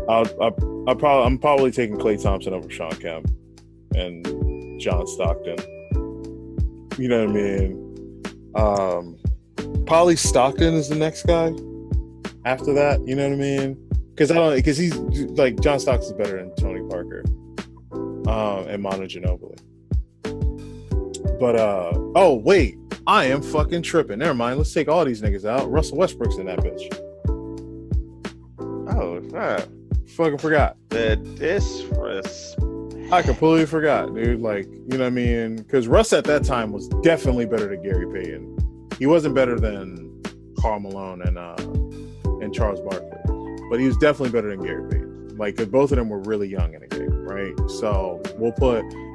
I'm probably taking Klay Thompson over Sean Kemp and John Stockton. You know what I mean? Probably Stockton is the next guy after that. You know what I mean? Because he's like John Stockton's better than Tony Parker and Manu Ginobili. But oh wait, I am fucking tripping. Never mind. Let's take all these niggas out. Russell Westbrook's in that bitch. Oh, right. Fucking forgot. The disrespect. I completely forgot, dude. Like, you know what I mean? Because Russ at that time was definitely better than Gary Payton. He wasn't better than Karl Malone and Charles Barkley, but he was definitely better than Gary Payton. Like, cause both of them were really young in the game, right? So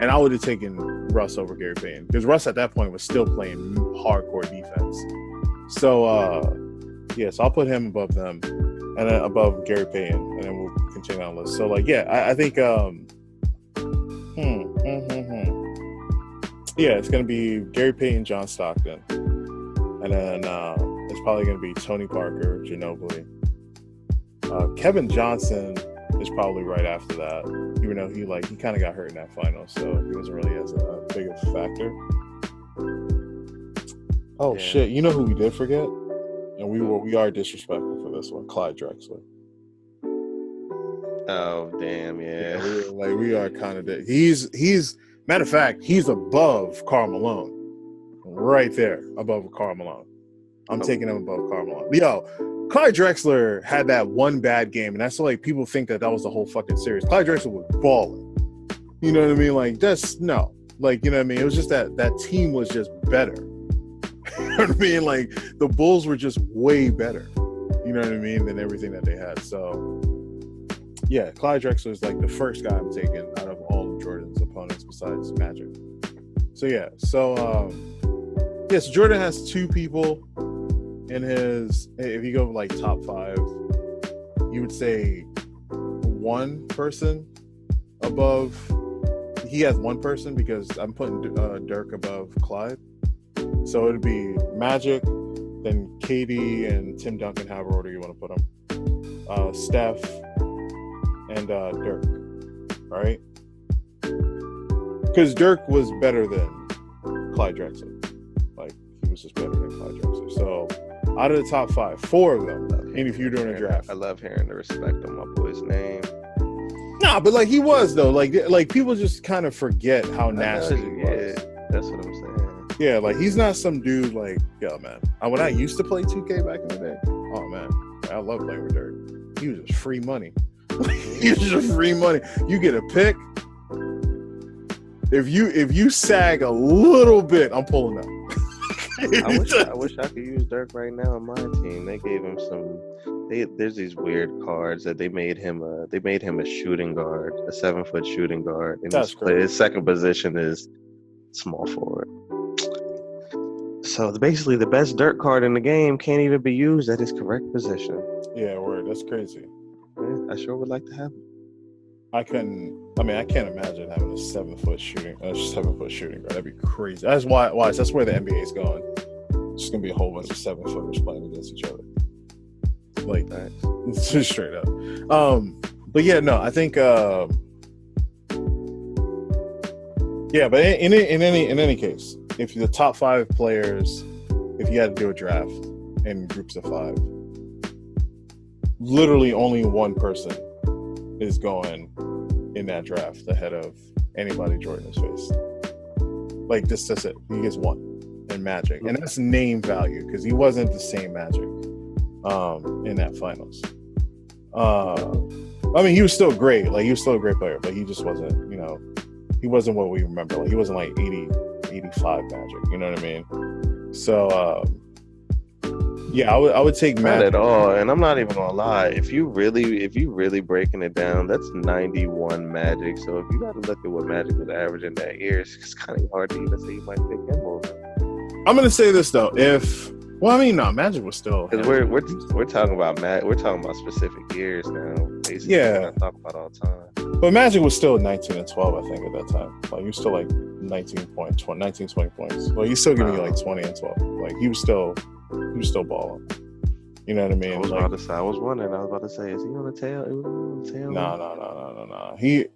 and I would have taken Russ over Gary Payton because Russ at that point was still playing hardcore defense. So so I'll put him above them and then above Gary Payton, and then we'll continue on the list. So like, I think it's gonna be Gary Payton, John Stockton, and then it's probably gonna be Tony Parker, Ginobili. Kevin Johnson is probably right after that, even though he kind of got hurt in that final, so he wasn't really as big of a factor. Oh shit! You know who we did forget, and we are disrespectful for this one, Clyde Drexler. Oh damn, yeah. We are kind of he's matter of fact, he's above Karl Malone, right there above Karl Malone. I'm taking him above Karl Malone. Yo, Clyde Drexler had that one bad game, and that's like people think that was the whole fucking series. Clyde Drexler was balling. You know what I mean? Like that's no, like you know what I mean. It was just that team was just better. You know what I mean? Like the Bulls were just way better. You know what I mean than everything that they had. So. Yeah, Clyde Drexler is like the first guy I'm taking out of all of Jordan's opponents besides Magic. So Jordan has two people in his. If you go like top 5, you would say one person above. He has one person because I'm putting Dirk above Clyde. So it'd be Magic, then KD and Tim Duncan, however order you want to put them. Steph. And Dirk, right? Because Dirk was better than Clyde Drexler. Like, he was just better than Clyde Drexler. So, out of the top 5, 4 of them, and if you're doing a draft. I love hearing the respect on my boy's name. Nah, but like, he was, though. Like people just kind of forget how nasty he was. That's what I'm saying. Yeah, like, he's not some dude like, yo, man. When I used to play 2K back in the day, oh, man. I love playing with Dirk. He was just free money. It's just free money. You get a pick. If you sag a little bit, I'm pulling up. I wish I could use Dirk right now on my team. They gave him there's these weird cards that they made him a shooting guard, a 7-foot shooting guard. And his second position is small forward. So basically the best Dirk card in the game can't even be used at his correct position. Yeah, word. That's crazy. Yeah, I sure would like to have him. I can't imagine having a 7-foot shooting guard. That'd be crazy. That's why that's where the NBA is going. It's just gonna be a whole bunch of 7-footers playing against each other. Like just straight up. But yeah, no, I think but in any case, if the top 5 players, if you had to do a draft in groups of 5, literally only one person is going in that draft ahead of anybody Jordan has faced. Like that's it. He gets one in Magic, and that's name value because he wasn't the same Magic in that finals. I mean, he was still great. Like he was still a great player, but he just wasn't. He wasn't what we remember. Like he wasn't like 80, 85 Magic. You know what I mean? So. Yeah, I would take Magic. Not at all, and I'm not even gonna lie. If you really breaking it down, that's 91 Magic. So if you got to look at what Magic was averaging that year, it's kind of hard to even say you might pick him over. I'm gonna say this though. Magic was still. Because we're talking about we're talking about specific years now. Basically, yeah, we're not talking about all time. But Magic was still 19 and 12, I think, at that time. Like he was still like 19, 20 points. Like he's still giving you like 20 and 12. Like he was still balling. You know what I mean? I was about to say, is he on the tail? No. He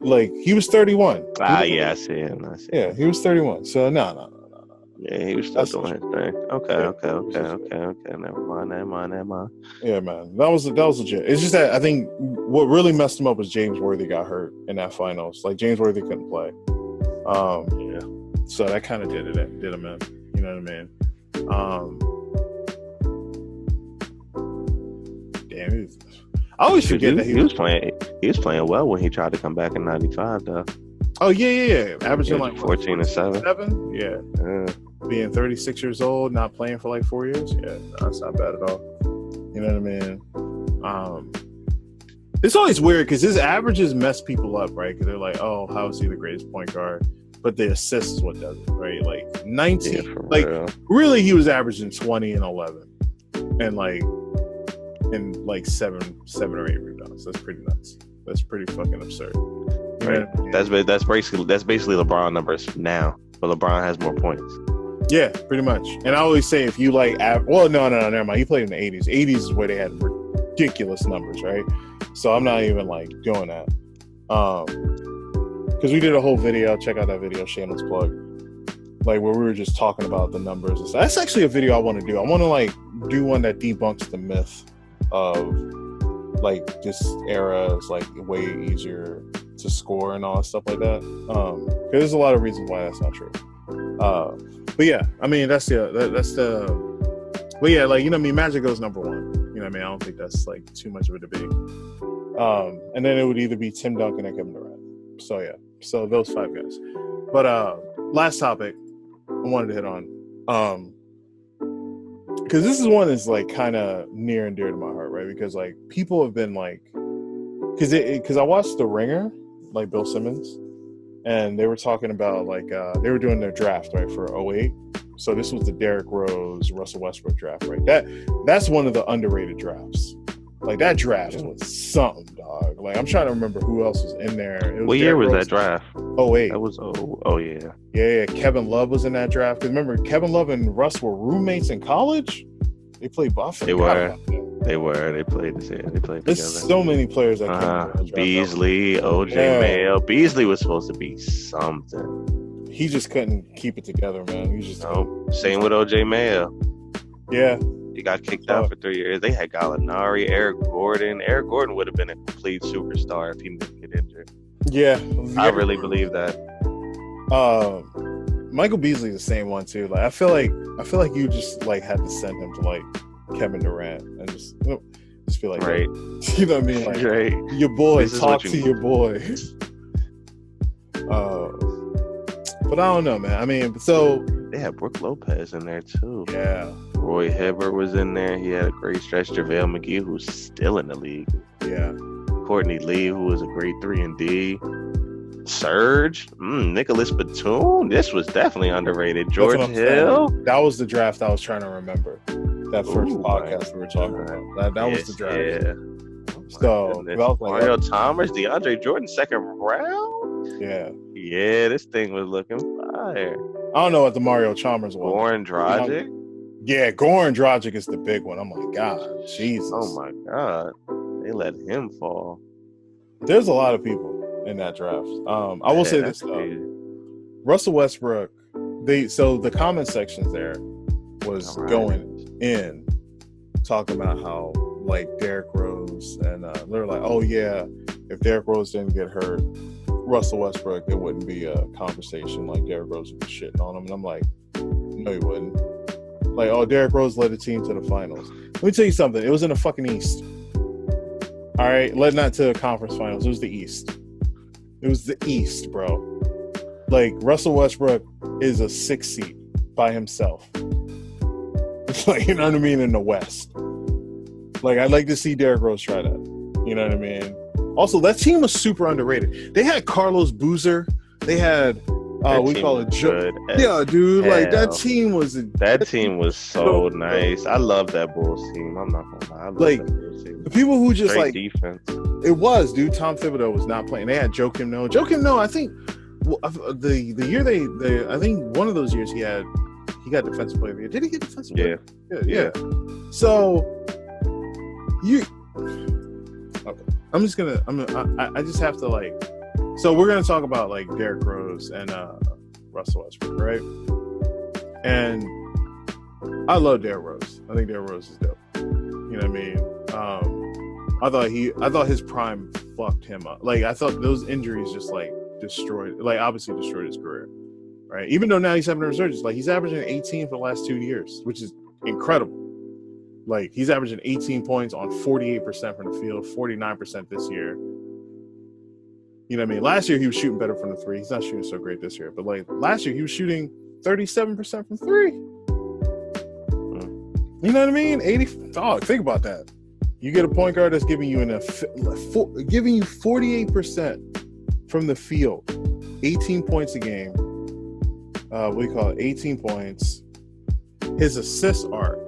was 31. Yeah, I see him. Yeah, he was 31. So no. Yeah, he was still doing his thing. Okay. Never mind. Yeah, man, that was legit. It's just that I think what really messed him up was James Worthy got hurt in that finals. Like James Worthy couldn't play. Yeah. So that kind of did him in. You know what I mean? Damn, I always forget that he was playing. He was playing well when he tried to come back in '95, though. Oh yeah. Averaging like 14 and 7. Yeah. Being 36 years old, not playing for like 4 years. Yeah, that's not bad at all. You know what I mean? It's always weird because his averages mess people up, right? Because they're like, "Oh, how is he the greatest point guard?" But the assist is what does it, right? Like 19, really, he was averaging 20 and 11, and like 7 or 8 rebounds. That's pretty nuts. That's pretty fucking absurd. Right. That's basically LeBron numbers now, but LeBron has more points. Yeah, pretty much. And I always say if you like, no, never mind. He played in the 80s. 80s is where they had ridiculous numbers, right? So I'm not even like doing that. Because we did a whole video. Check out that video, shameless plug. Like where we were just talking about the numbers and stuff. That's actually a video I want to do. I want to like do one that debunks the myth of like this era is like way easier to score and all that stuff like that. Because there's a lot of reasons why that's not true. But yeah, I mean that's the. But yeah, like Magic goes number 1. You know what I mean? I don't think that's like too much of a debate. And then it would either be Tim Duncan or Kevin Durant. So yeah, so those 5 guys. But last topic I wanted to hit on. Because this is one that's like kind of near and dear to my heart, right? Because like people have been like, because I watched The Ringer, like Bill Simmons, and they were talking about like they were doing their draft right for 2008. So this was the Derrick Rose, Russell Westbrook draft, right? That's one of the underrated drafts. Like that draft was something, dog. Like I'm trying to remember who else was in there. What year was that draft? 2008. That was yeah. Yeah. Kevin Love was in that draft. Because remember, Kevin Love and Russ were roommates in college. They played Buffalo. They were. They played together. There's so many players that came into that draft. Beasley, OJ Mayo. Beasley was supposed to be something. He just couldn't keep it together, man. He just same with OJ Mayo. Yeah. He got kicked out for 3 years. They had Gallinari, Eric Gordon. Eric Gordon would have been a complete superstar if he didn't get injured. Yeah. I really believe that. Michael Beasley's the same one too. Like I feel like you just like had to send him to like Kevin Durant and just feel like right. You know what I mean? Like right. Your boy, talk to your boy. But I don't know, man. I mean, so they had Brooke Lopez in there too. Yeah. Roy Hibbert was in there. He had a great stretch. JaVale McGee, who's still in the league. Yeah. Courtney Lee, who was a great 3-and-D. Surge, Nicholas Batum. This was definitely underrated. George Hill. That was the draft I was trying to remember. That first podcast we were talking about. That was the draft. Yeah. So I was like, Mario Chalmers, DeAndre Jordan, second round. Yeah, this thing was looking fire. I don't know what the Mario Chalmers one. Goran Dragic. Yeah, Goran Dragic is the big one. Oh my god, Jesus! Oh my god, they let him fall. There's a lot of people in that draft. I will say this though. Russell Westbrook, the comment sections there was going in, talking about how like Derrick Rose and they're like, oh yeah, if Derrick Rose didn't get hurt, Russell Westbrook, it wouldn't be a conversation. Like Derrick Rose would be shitting on him, and I'm like, no, he wouldn't. Like, oh, Derrick Rose led the team to the finals. Let me tell you something. It was in the fucking East. All right, led not to the conference finals. It was the East. It was the East, bro. Like Russell Westbrook is a 6th seed by himself. Like, you know what I mean, in the West. Like, I'd like to see Derrick Rose try that. You know what I mean? Also, that team was super underrated. They had Carlos Boozer. They had we call it yeah, dude. Hell. Like that team was so nice. I love that Bulls team. I'm not gonna lie. I love like that Bulls team. The people who just great like defense. It was, dude. Tom Thibodeau was not playing. They had Joakim Noah. Joakim Noah, I think the year they I think one of those years he got defensive player of the year. Did he get defensive player? Yeah. So okay. I just have to like. So we're gonna talk about like Derrick Rose and Russell Westbrook, right? And I love Derrick Rose. I think Derrick Rose is dope. You know what I mean? I thought his prime fucked him up. Like I thought those injuries just like obviously destroyed his career, right? Even though now he's having a resurgence, like he's averaging 18 for the last 2 years, which is incredible. Like he's averaging 18 points on 48% from the field, 49% this year. You know what I mean? Last year he was shooting better from the three. He's not shooting so great this year, but like last year he was shooting 37% from three. You know what I mean? 80. Dog, think about that. You get a point guard that's giving you giving you 48% from the field, 18 points a game. We call it 18 points. His assists are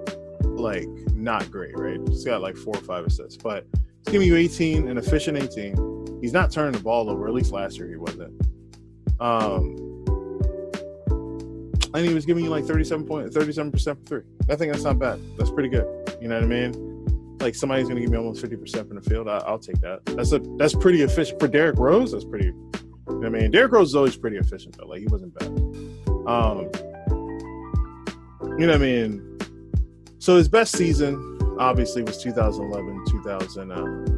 like not great, right? He's got like 4 or 5 assists, but he's giving you 18, an efficient 18. He's not turning the ball over. At least last year he wasn't. And he was giving you like 37% for three. I think that's not bad. That's pretty good. You know what I mean? Like somebody's going to give me almost 50% from the field. I'll take that. That's pretty efficient for Derrick Rose. That's pretty. You know what I mean? Derrick Rose is always pretty efficient though. Like he wasn't bad. You know what I mean? So his best season obviously was 2011, 2000.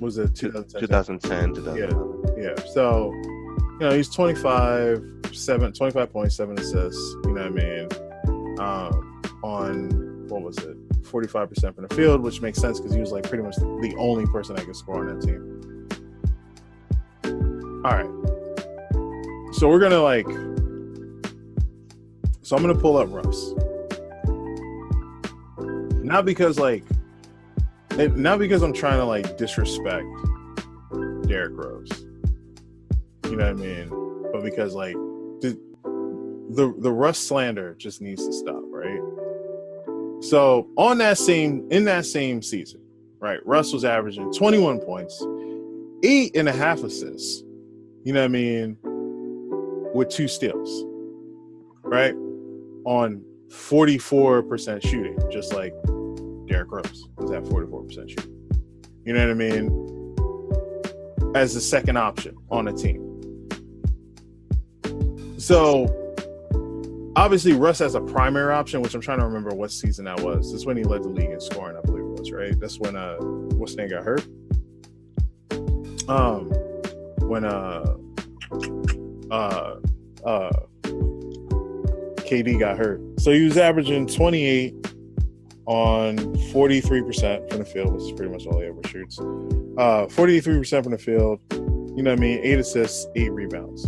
Was it 2010? 2011. Yeah. So, you know, he's 25 points, 7 assists, you know what I mean? On, what was it? 45% from the field, which makes sense because he was like pretty much the only person that could score on that team. All right. So we're going to I'm going to pull up Russ. Not because I'm trying to like disrespect Derrick Rose, you know what I mean? But because like the Russ slander just needs to stop, right? So in that same season, right? Russ was averaging 21 points, 8.5 assists, you know what I mean? With 2 steals, right? On 44% shooting, just like Derrick Rose was at 44% shooting. You know what I mean? As the second option on a team. So obviously Russ as a primary option, which I'm trying to remember what season that was. That's when he led the league in scoring, I believe it was, right? That's when what's his name got hurt. When KD got hurt. So he was averaging 28 on 43% from the field, which is pretty much all he ever shoots. 43% from the field, you know what I mean? 8 assists, 8 rebounds.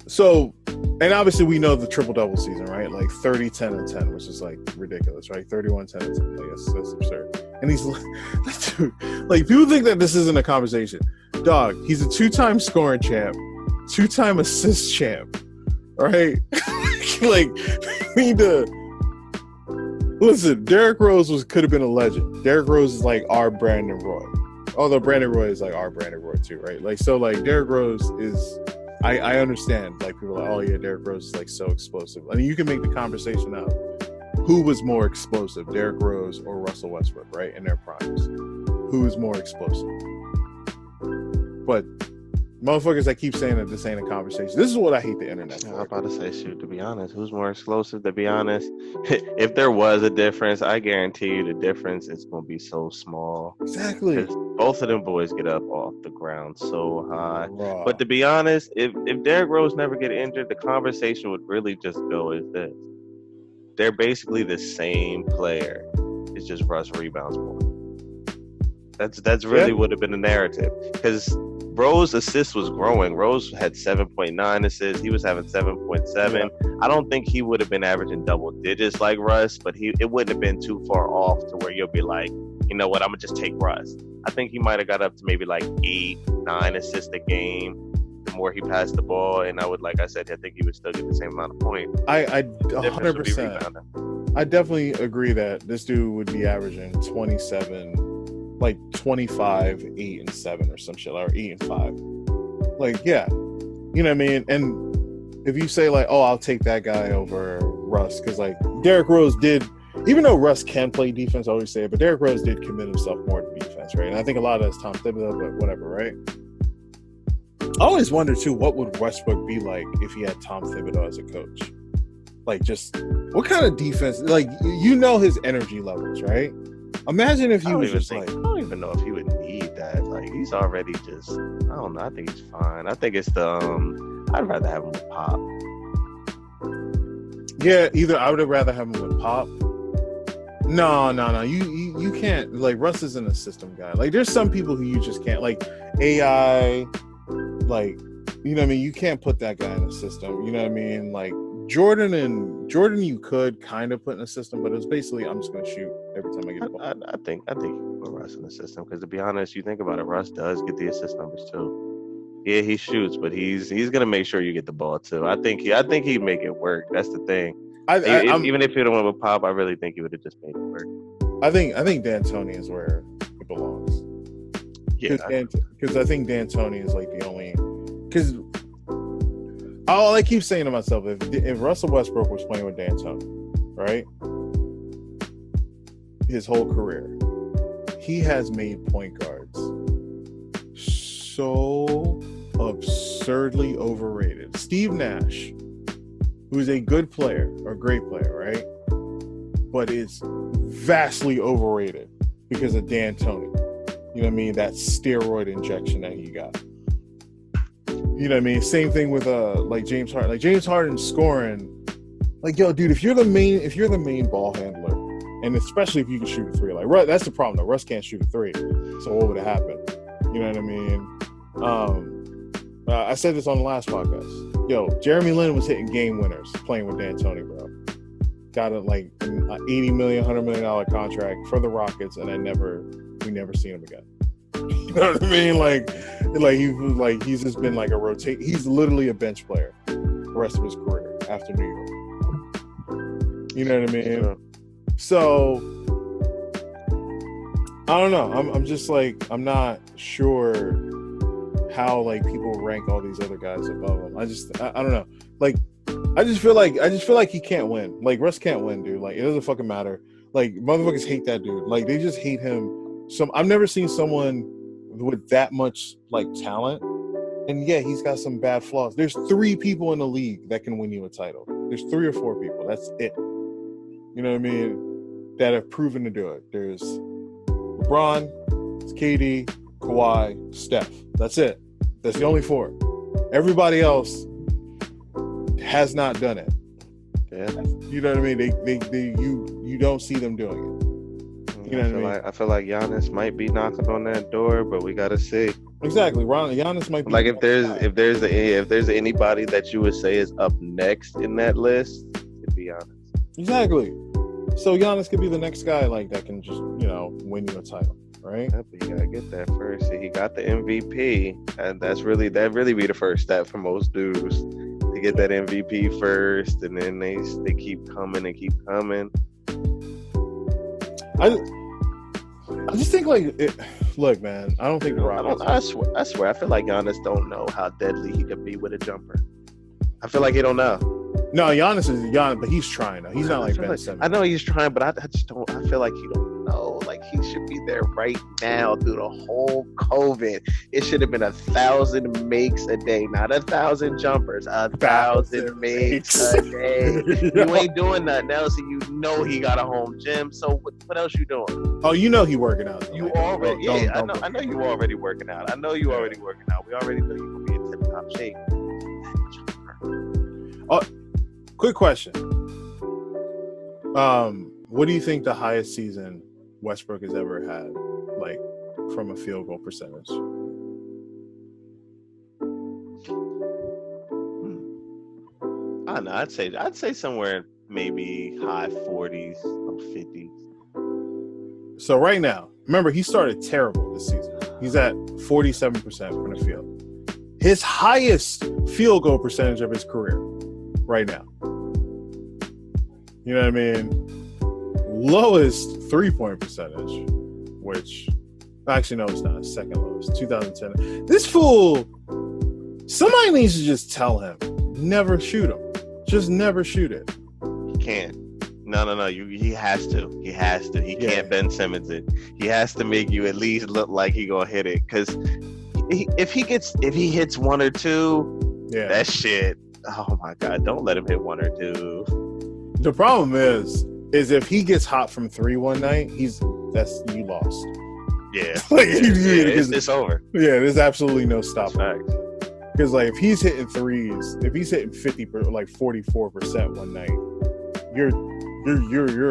So, and obviously we know the triple-double season, right? Like 30, 10, and 10, which is like ridiculous, right? 31, 10, and 10. Like, that's absurd. And he's dude, like, people think that this isn't a conversation. Dog, he's a 2-time scoring champ, 2-time assist champ, right? Like, we need to Listen, Derrick Rose could have been a legend. Derrick Rose is like our Brandon Roy. Although Brandon Roy is like our Brandon Roy too, right? Like, so like Derrick Rose is, I understand, like people are like, oh yeah, Derrick Rose is like so explosive. I mean, you can make the conversation out. Who was more explosive, Derrick Rose or Russell Westbrook, right? In their primes. Who is more explosive? But motherfuckers that keep saying that this ain't a conversation. This is what I hate the internet for. I'm about to say, shoot, to be honest, who's more explosive? To be honest, if there was a difference, I guarantee you the difference is going to be so small. Exactly. Both of them boys get up off the ground so high. Raw. But to be honest, if Derrick Rose never get injured, the conversation would really just go as this. They're basically the same player. It's just Russ rebounds more. That's really would have been the narrative. Because Rose assists was growing. Rose had 7.9 assists. He was having 7.7. Yeah. I don't think he would have been averaging double digits like Russ, but it wouldn't have been too far off to where you'll be like, you know what, I'm going to just take Russ. I think he might have got up to maybe like 8, 9 assists a game the more he passed the ball. And like I said, I think he would still get the same amount of points. I 100%. I definitely agree that this dude would be averaging 27, like 25, 8 and 7 or some shit, or 8 and 5. Like, yeah, you know what I mean? And if you say like, oh, I'll take that guy over Russ, because like Derrick Rose did, even though Russ can play defense, I always say it, but Derrick Rose did commit himself more to defense, right? And I think a lot of that's Tom Thibodeau, but whatever, right? I always wonder too, what would Westbrook be like if he had Tom Thibodeau as a coach? Like, just what kind of defense? Like, you know his energy levels, right? Imagine if he was just like, I don't even know if he would need that. Like, he's already just, I don't know. I think he's fine. I think it's I'd rather have him with Pop. Yeah, either I would have rather have him with Pop. No. You can't. Like, Russ isn't a system guy. Like, there's some people who you just can't. Like, AI, like, you know what I mean? You can't put that guy in a system. You know what I mean? Like, Jordan you could kind of put in a system, but it was basically, I'm just going to shoot every time I get the ball. I think you put Russ in the system, because to be honest, you think about it, Russ does get the assist numbers too. Yeah, he shoots, but he's going to make sure you get the ball too. I think he'd make it work. That's the thing. Even if he don't want to Pop, I really think he would have just made it work. I think D'Antoni is where it belongs. Yeah, because I think D'Antoni is like the only, because all I keep saying to myself, if Russell Westbrook was playing with D'Antoni, right, his whole career, he has made point guards so absurdly overrated. Steve Nash, who's a good player or great player, right, but is vastly overrated because of D'Antoni. You know what I mean? That steroid injection that he got. You know what I mean? Same thing with like James Harden. Like, James Harden scoring, like, yo, dude, if you're the main ball handler, and especially if you can shoot a three, like, that's the problem though. Russ can't shoot a three. So what would have happened? You know what I mean? I said this on the last podcast. Yo, Jeremy Lin was hitting game winners playing with D'Antoni, bro. Got an $80 million, $100 million contract for the Rockets, and we never seen him again. You know what I mean? Like he's just been like a rotate. He's literally a bench player the rest of his career after New York. You know what I mean? Yeah. So I don't know. I'm just like, I'm not sure how like people rank all these other guys above him. I don't know. Like, I just feel like he can't win. Like, Russ can't win, dude. Like, it doesn't fucking matter. Like, motherfuckers hate that dude. Like, they just hate him. I've never seen someone with that much like talent, and yeah, he's got some bad flaws. There's 3 people in the league that can win you a title. There's 3 or 4 people. That's it. You know what I mean? That have proven to do it. There's LeBron, it's KD, Kawhi, Steph. That's it. That's the only 4. Everybody else has not done it. Yeah. You know what I mean? You don't see them doing it. You know what I mean? I feel like Giannis might be knocking on that door, but we gotta see. Exactly, Giannis might be like, if there's anybody that you would say is up next in that list, it'd be Giannis. Exactly. So Giannis could be the next guy like that can just, you know, win you a title, right? But you gotta get that first. See, he got the MVP, and that really be the first step for most dudes, to get that MVP first, and then they keep coming and keep coming. I just think look, man. I don't think the Rockets. I swear. I feel like Giannis don't know how deadly he could be with a jumper. I feel like he don't know. No, Giannis is Giannis, but he's trying though. He's not like Ben Simmons. I know he's trying, but I just don't. I feel like he don't know. Like he should be there right now through the whole COVID. It should have been 1,000 makes a day, not 1,000 jumpers. 1,000 makes a day. You ain't doing nothing else, and you know he got a home gym. So what else you doing? Oh, you know he working out. You already, I know you already working out. I know you already working out. We already know you gonna be in tip top shape. Oh, quick question. What do you think the highest season Westbrook has ever had, like from a field goal percentage? I don't know. I'd say somewhere maybe high 40s, low 50s. So right now, remember he started terrible this season. He's at 47% from the field. His highest field goal percentage of his career right now. You know what I mean? Lowest 3-point percentage, which actually no, it's not. Second lowest, 2010. This fool, somebody needs to just tell him, never shoot him. Just never shoot it. He can't. No. He has to. He can't Ben Simmons it. He has to make you at least look like he gonna hit it. Because if he hits one or two, that shit. Oh my God! Don't let him hit one or two. The problem is if he gets hot from 3 one night, you lost. Yeah, it's over. Yeah, there's absolutely no stopping. Because like if he's hitting threes, if he's hitting 44% one night, you're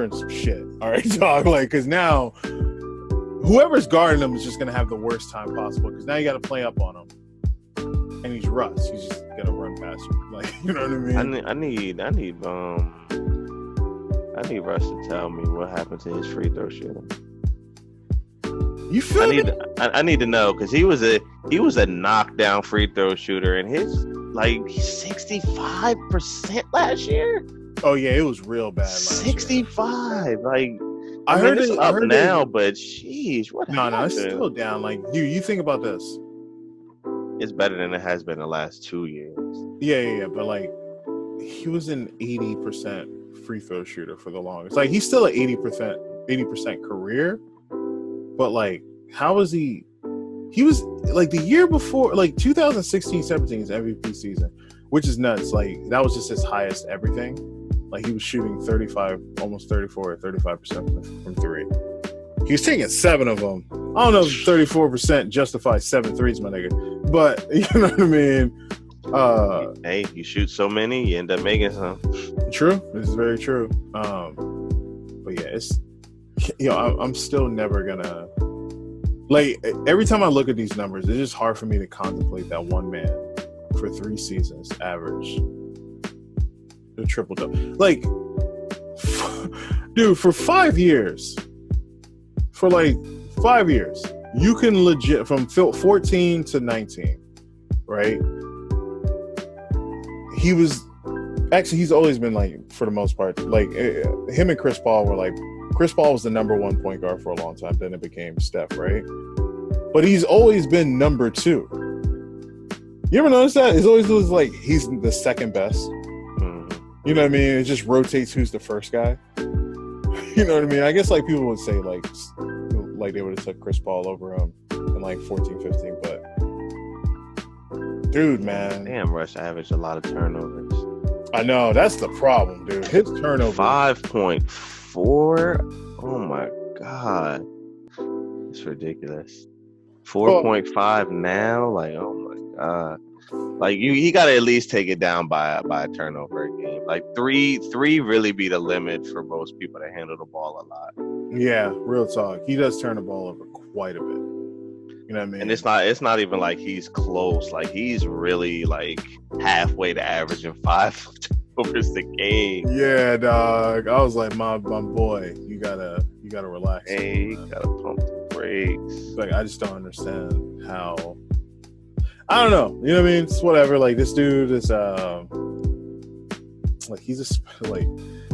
in some shit. All right, dog. Like because now whoever's guarding him is just gonna have the worst time possible. Because now you got to play up on him. And he's Russ. He's just gonna run past you. Like, you know what I mean? I need Russ to tell me what happened to his free throw shooting. You feel me? I need to know because he was a knockdown free throw shooter and his like 65% last year. Oh yeah, it was real bad. 65. Like I heard it's up now, but sheesh, what happened? No, it's still down. Like you think about this. It's better than it has been the last 2 years. Yeah. But like, he was an 80% free throw shooter for the longest. Like, he's still an 80% career. But like, how was he? He was like the year before, like 2016-17 is MVP season, which is nuts. Like that was just his highest everything. Like he was shooting 35, almost 34 or 35% from three. He was taking 7 of them. I don't know if 34% justifies 7 threes, my nigga. But you know what I mean? Hey, you shoot so many, you end up making some. True. This is very true. But yeah, it's I'm still never gonna like every time I look at these numbers, it's just hard for me to contemplate that one man for 3 seasons average the triple double. Like, dude, for 5 years. For like 5 years, you can legit from 14 to 19, right? He's always been like, for the most part, like him and Chris Paul were like, Chris Paul was the number 1 point guard for a long time. Then it became Steph, right? But he's always been number 2. You ever notice that? It's always like he's the second best. You know what I mean? It just rotates who's the first guy. You know what I mean? I guess like people would say like they would have took Chris Paul over him in like 14-15, but dude, man. Damn, Russ averaged a lot of turnovers. I know, that's the problem, dude. His turnover 5.4. Oh my God. It's ridiculous. 4.5 now? Like, oh my God. Like he gotta at least take it down by a turnover a game. Like three really be the limit for most people to handle the ball a lot. Yeah, real talk. He does turn the ball over quite a bit. You know what I mean? And it's not even like he's close. Like he's really like halfway to averaging 5 turnovers a game. Yeah, dog. I was like, my boy, you gotta relax. Hey, you gotta pump the brakes. Like I just don't understand how. I don't know. You know what I mean? It's whatever. Like this dude is like he's like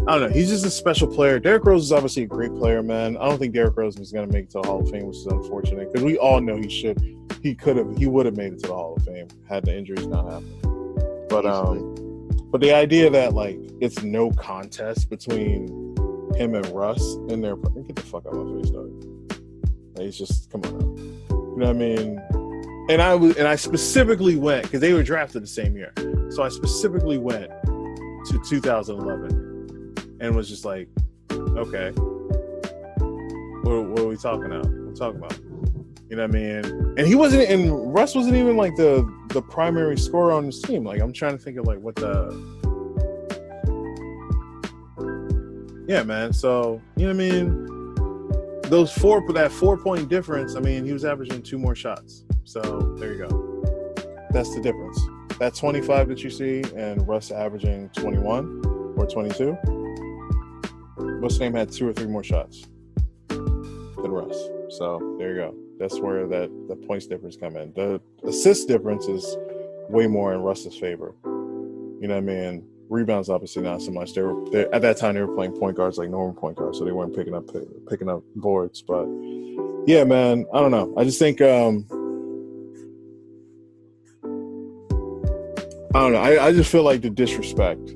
I don't know. He's just a special player. Derrick Rose is obviously a great player, man. I don't think Derrick Rose was going to make it to the Hall of Fame, which is unfortunate because we all know he would have made it to the Hall of Fame had the injuries not happened. But the idea that like it's no contest between him and Russ in there, get the fuck out of my face, dog. Like, it's just come on now. You know what I mean? And I specifically went because they were drafted the same year, so I specifically went to 2011 and was just like, okay, what are we talking about? What are we talking about? You know what I mean? And Russ wasn't even like the primary scorer on this team. Like, I'm trying to think of like what yeah, man. So, you know what I mean? That 4-point difference, I mean, he was averaging 2 more shots. So there you go. That's the difference. That 25 that you see and Russ averaging 21 or 22. What's name had 2 or 3 more shots than Russ. So there you go. That's where the points difference come in. The assist difference is way more in Russ's favor. You know what I mean? Rebounds obviously not so much. They at that time they were playing point guards like normal point guards, so they weren't picking up boards. But yeah, man, I don't know. I just think I don't know. I just feel like the disrespect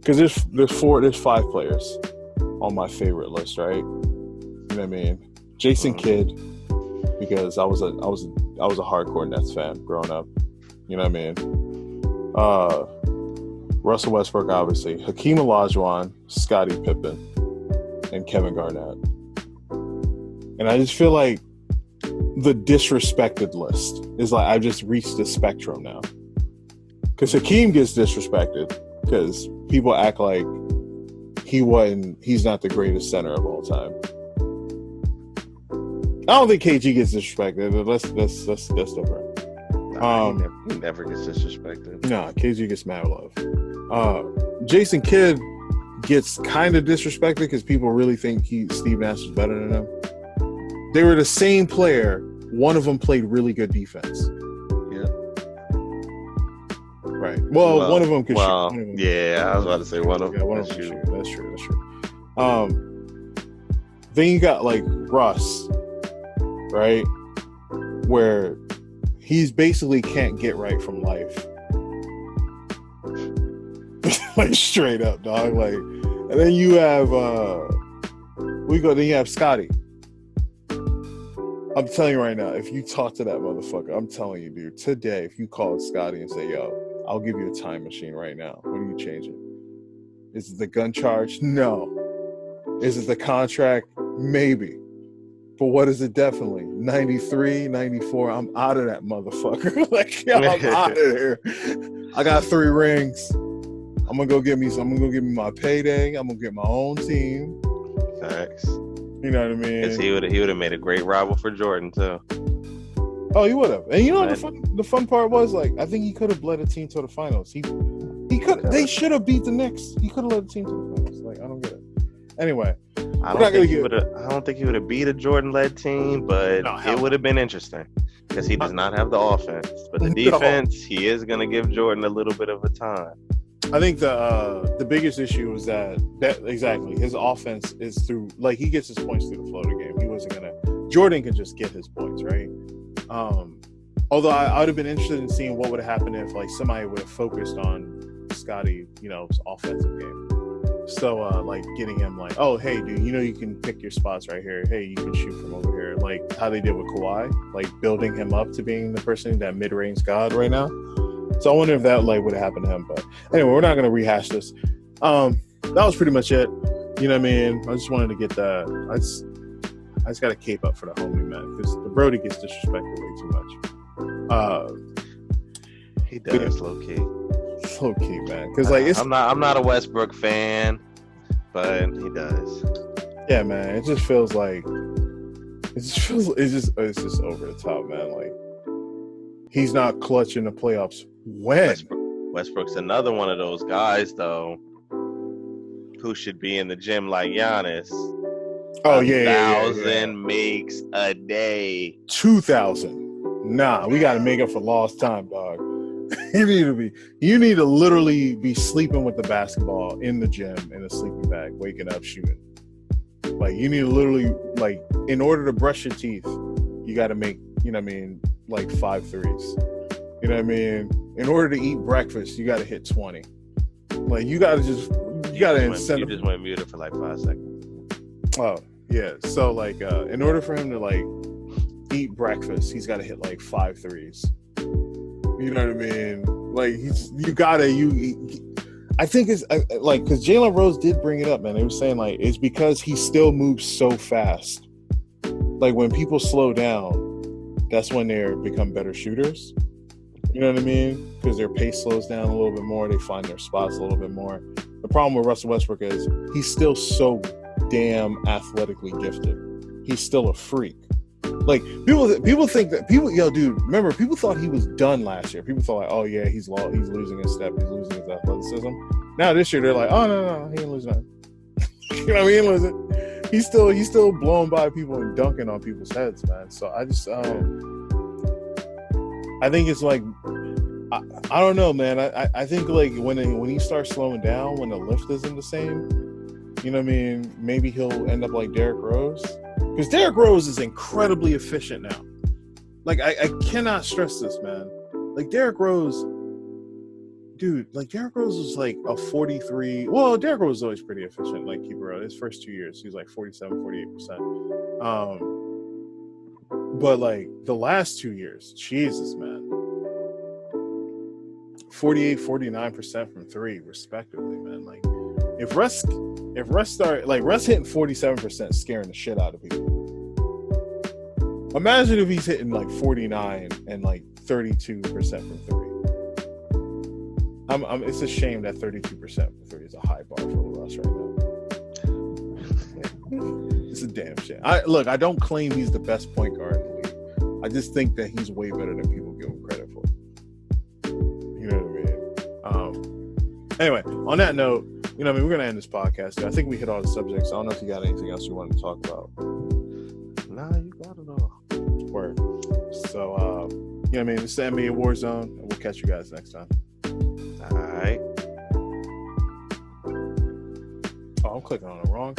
because there's 5 players on my favorite list, right? You know what I mean? Jason Kidd, because I was a hardcore Nets fan growing up. You know what I mean? Russell Westbrook, obviously. Hakeem Olajuwon, Scottie Pippen, and Kevin Garnett. And I just feel like the disrespected list is like I've just reached the spectrum now. Because Hakeem gets disrespected because people act like he's not the greatest center of all time. I don't think KG gets disrespected. That's different. He never gets disrespected. Nah, KG gets mad love. Jason Kidd gets kind of disrespected because people really think Steve Nash is better than him. They were the same player. One of them played really good defense. Yeah. Right. Well, one of them could shoot. Yeah, I was about to say one of them. Yeah, one of them could shoot. That's true. Then you got like Russ, right? Where he's basically can't get right from life. Like straight up, dog. Like, and then you have then you have Scotty. I'm telling you right now, if you talk to that motherfucker, I'm telling you, dude, today, if you call Scotty and say, yo, I'll give you a time machine right now, what are you changing? Is it the gun charge? No. Is it the contract? Maybe. But what is it definitely? 93, 94, I'm out of that motherfucker. Like, yo, I'm out of here. I got 3 rings. I'm gonna go get me my payday. I'm gonna get my own team. Facts. You know what I mean? Because he would have made a great rival for Jordan too. Oh, he would have. And you know what the fun part was? Like, I think he could have led a team to the finals. He could. They should have beat the Knicks. He could have led the team to the finals. Like, I don't get it. Anyway, I don't think he would have beat a Jordan-led team, but it would have been interesting because he does not have the offense. But the defense, he is going to give Jordan a little bit of a time. I think the biggest issue was that exactly his offense is through, like, he gets his points through the floater game. He wasn't gonna. Jordan can just get his points, right? Although I would have been interested in seeing what would have happened if like somebody would have focused on Scotty, his offensive game. So like getting him like, oh hey dude, you can pick your spots right here. Hey, you can shoot from over here, like how they did with Kawhi, like building him up to being the person that mid-range god right now. So I wonder if that like would have happened to him. But anyway, we're not going to rehash this. That was pretty much it. You know what I mean? I just wanted to get that. I just got to cape up for the homie, man, because the Brody gets disrespected way too much. He does, low key, man. Because like I'm not a Westbrook fan, but he does. Yeah, man. It just feels like it's just over the top, man. Like he's not clutch in the playoffs. When Westbrook's another one of those guys, though, who should be in the gym like Giannis. Oh yeah, 1,000 makes a day. 2,000. Nah, we got to make up for lost time, dog. You need to literally be sleeping with the basketball in the gym in a sleeping bag, waking up shooting. Like you need to literally like in order to brush your teeth, you got to make like 5 threes. You know what I mean? In order to eat breakfast, you got to hit 20. Like you got to incentivize. You just went muted for like 5 seconds. Oh yeah. So like, in order for him to like eat breakfast, he's got to hit like 5 threes. You know what I mean? Like I think it's like because Jalen Rose did bring it up, man. They were saying like it's because he still moves so fast. Like when people slow down, that's when they become better shooters. You know what I mean? Because their pace slows down a little bit more. They find their spots a little bit more. The problem with Russell Westbrook is he's still so damn athletically gifted. He's still a freak. Like people think that dude, remember people thought he was done last year. People thought like, oh yeah, he's losing his step, he's losing his athleticism. Now this year they're like, oh no, he ain't losing nothing. You know what I mean? He ain't losing. He's still blowing by people and dunking on people's heads, man. So I just I think it's like I don't know, man. I think like when he starts slowing down, when the lift isn't the same, you know what I mean? Maybe he'll end up like Derrick Rose. Because Derrick Rose is incredibly efficient now. Like, I cannot stress this, man. Like, Derrick Rose was like a 43. Well, Derrick Rose was always pretty efficient. Like, keep it real. His first 2 years, he was like 47, 48%. But, like, the last 2 years, Jesus, man. 48, 49% from 3, respectively, man. Like, if Russ hitting 47%, scaring the shit out of people. Imagine if he's hitting like 49 and like 32% from 3. It's a shame that 32% from 3 is a high bar for Russ right now. It's a damn shame. I don't claim he's the best point guard in the league. I just think that he's way better than people give him credit for. You know what I mean? Anyway, on that note, you know what I mean? We're going to end this podcast. I think we hit all the subjects. I don't know if you got anything else you wanted to talk about. Nah, you got it all. Word. So, you know what I mean? It's the NBA Warzone, and we'll catch you guys next time. All right. Oh, I'm clicking on it wrong.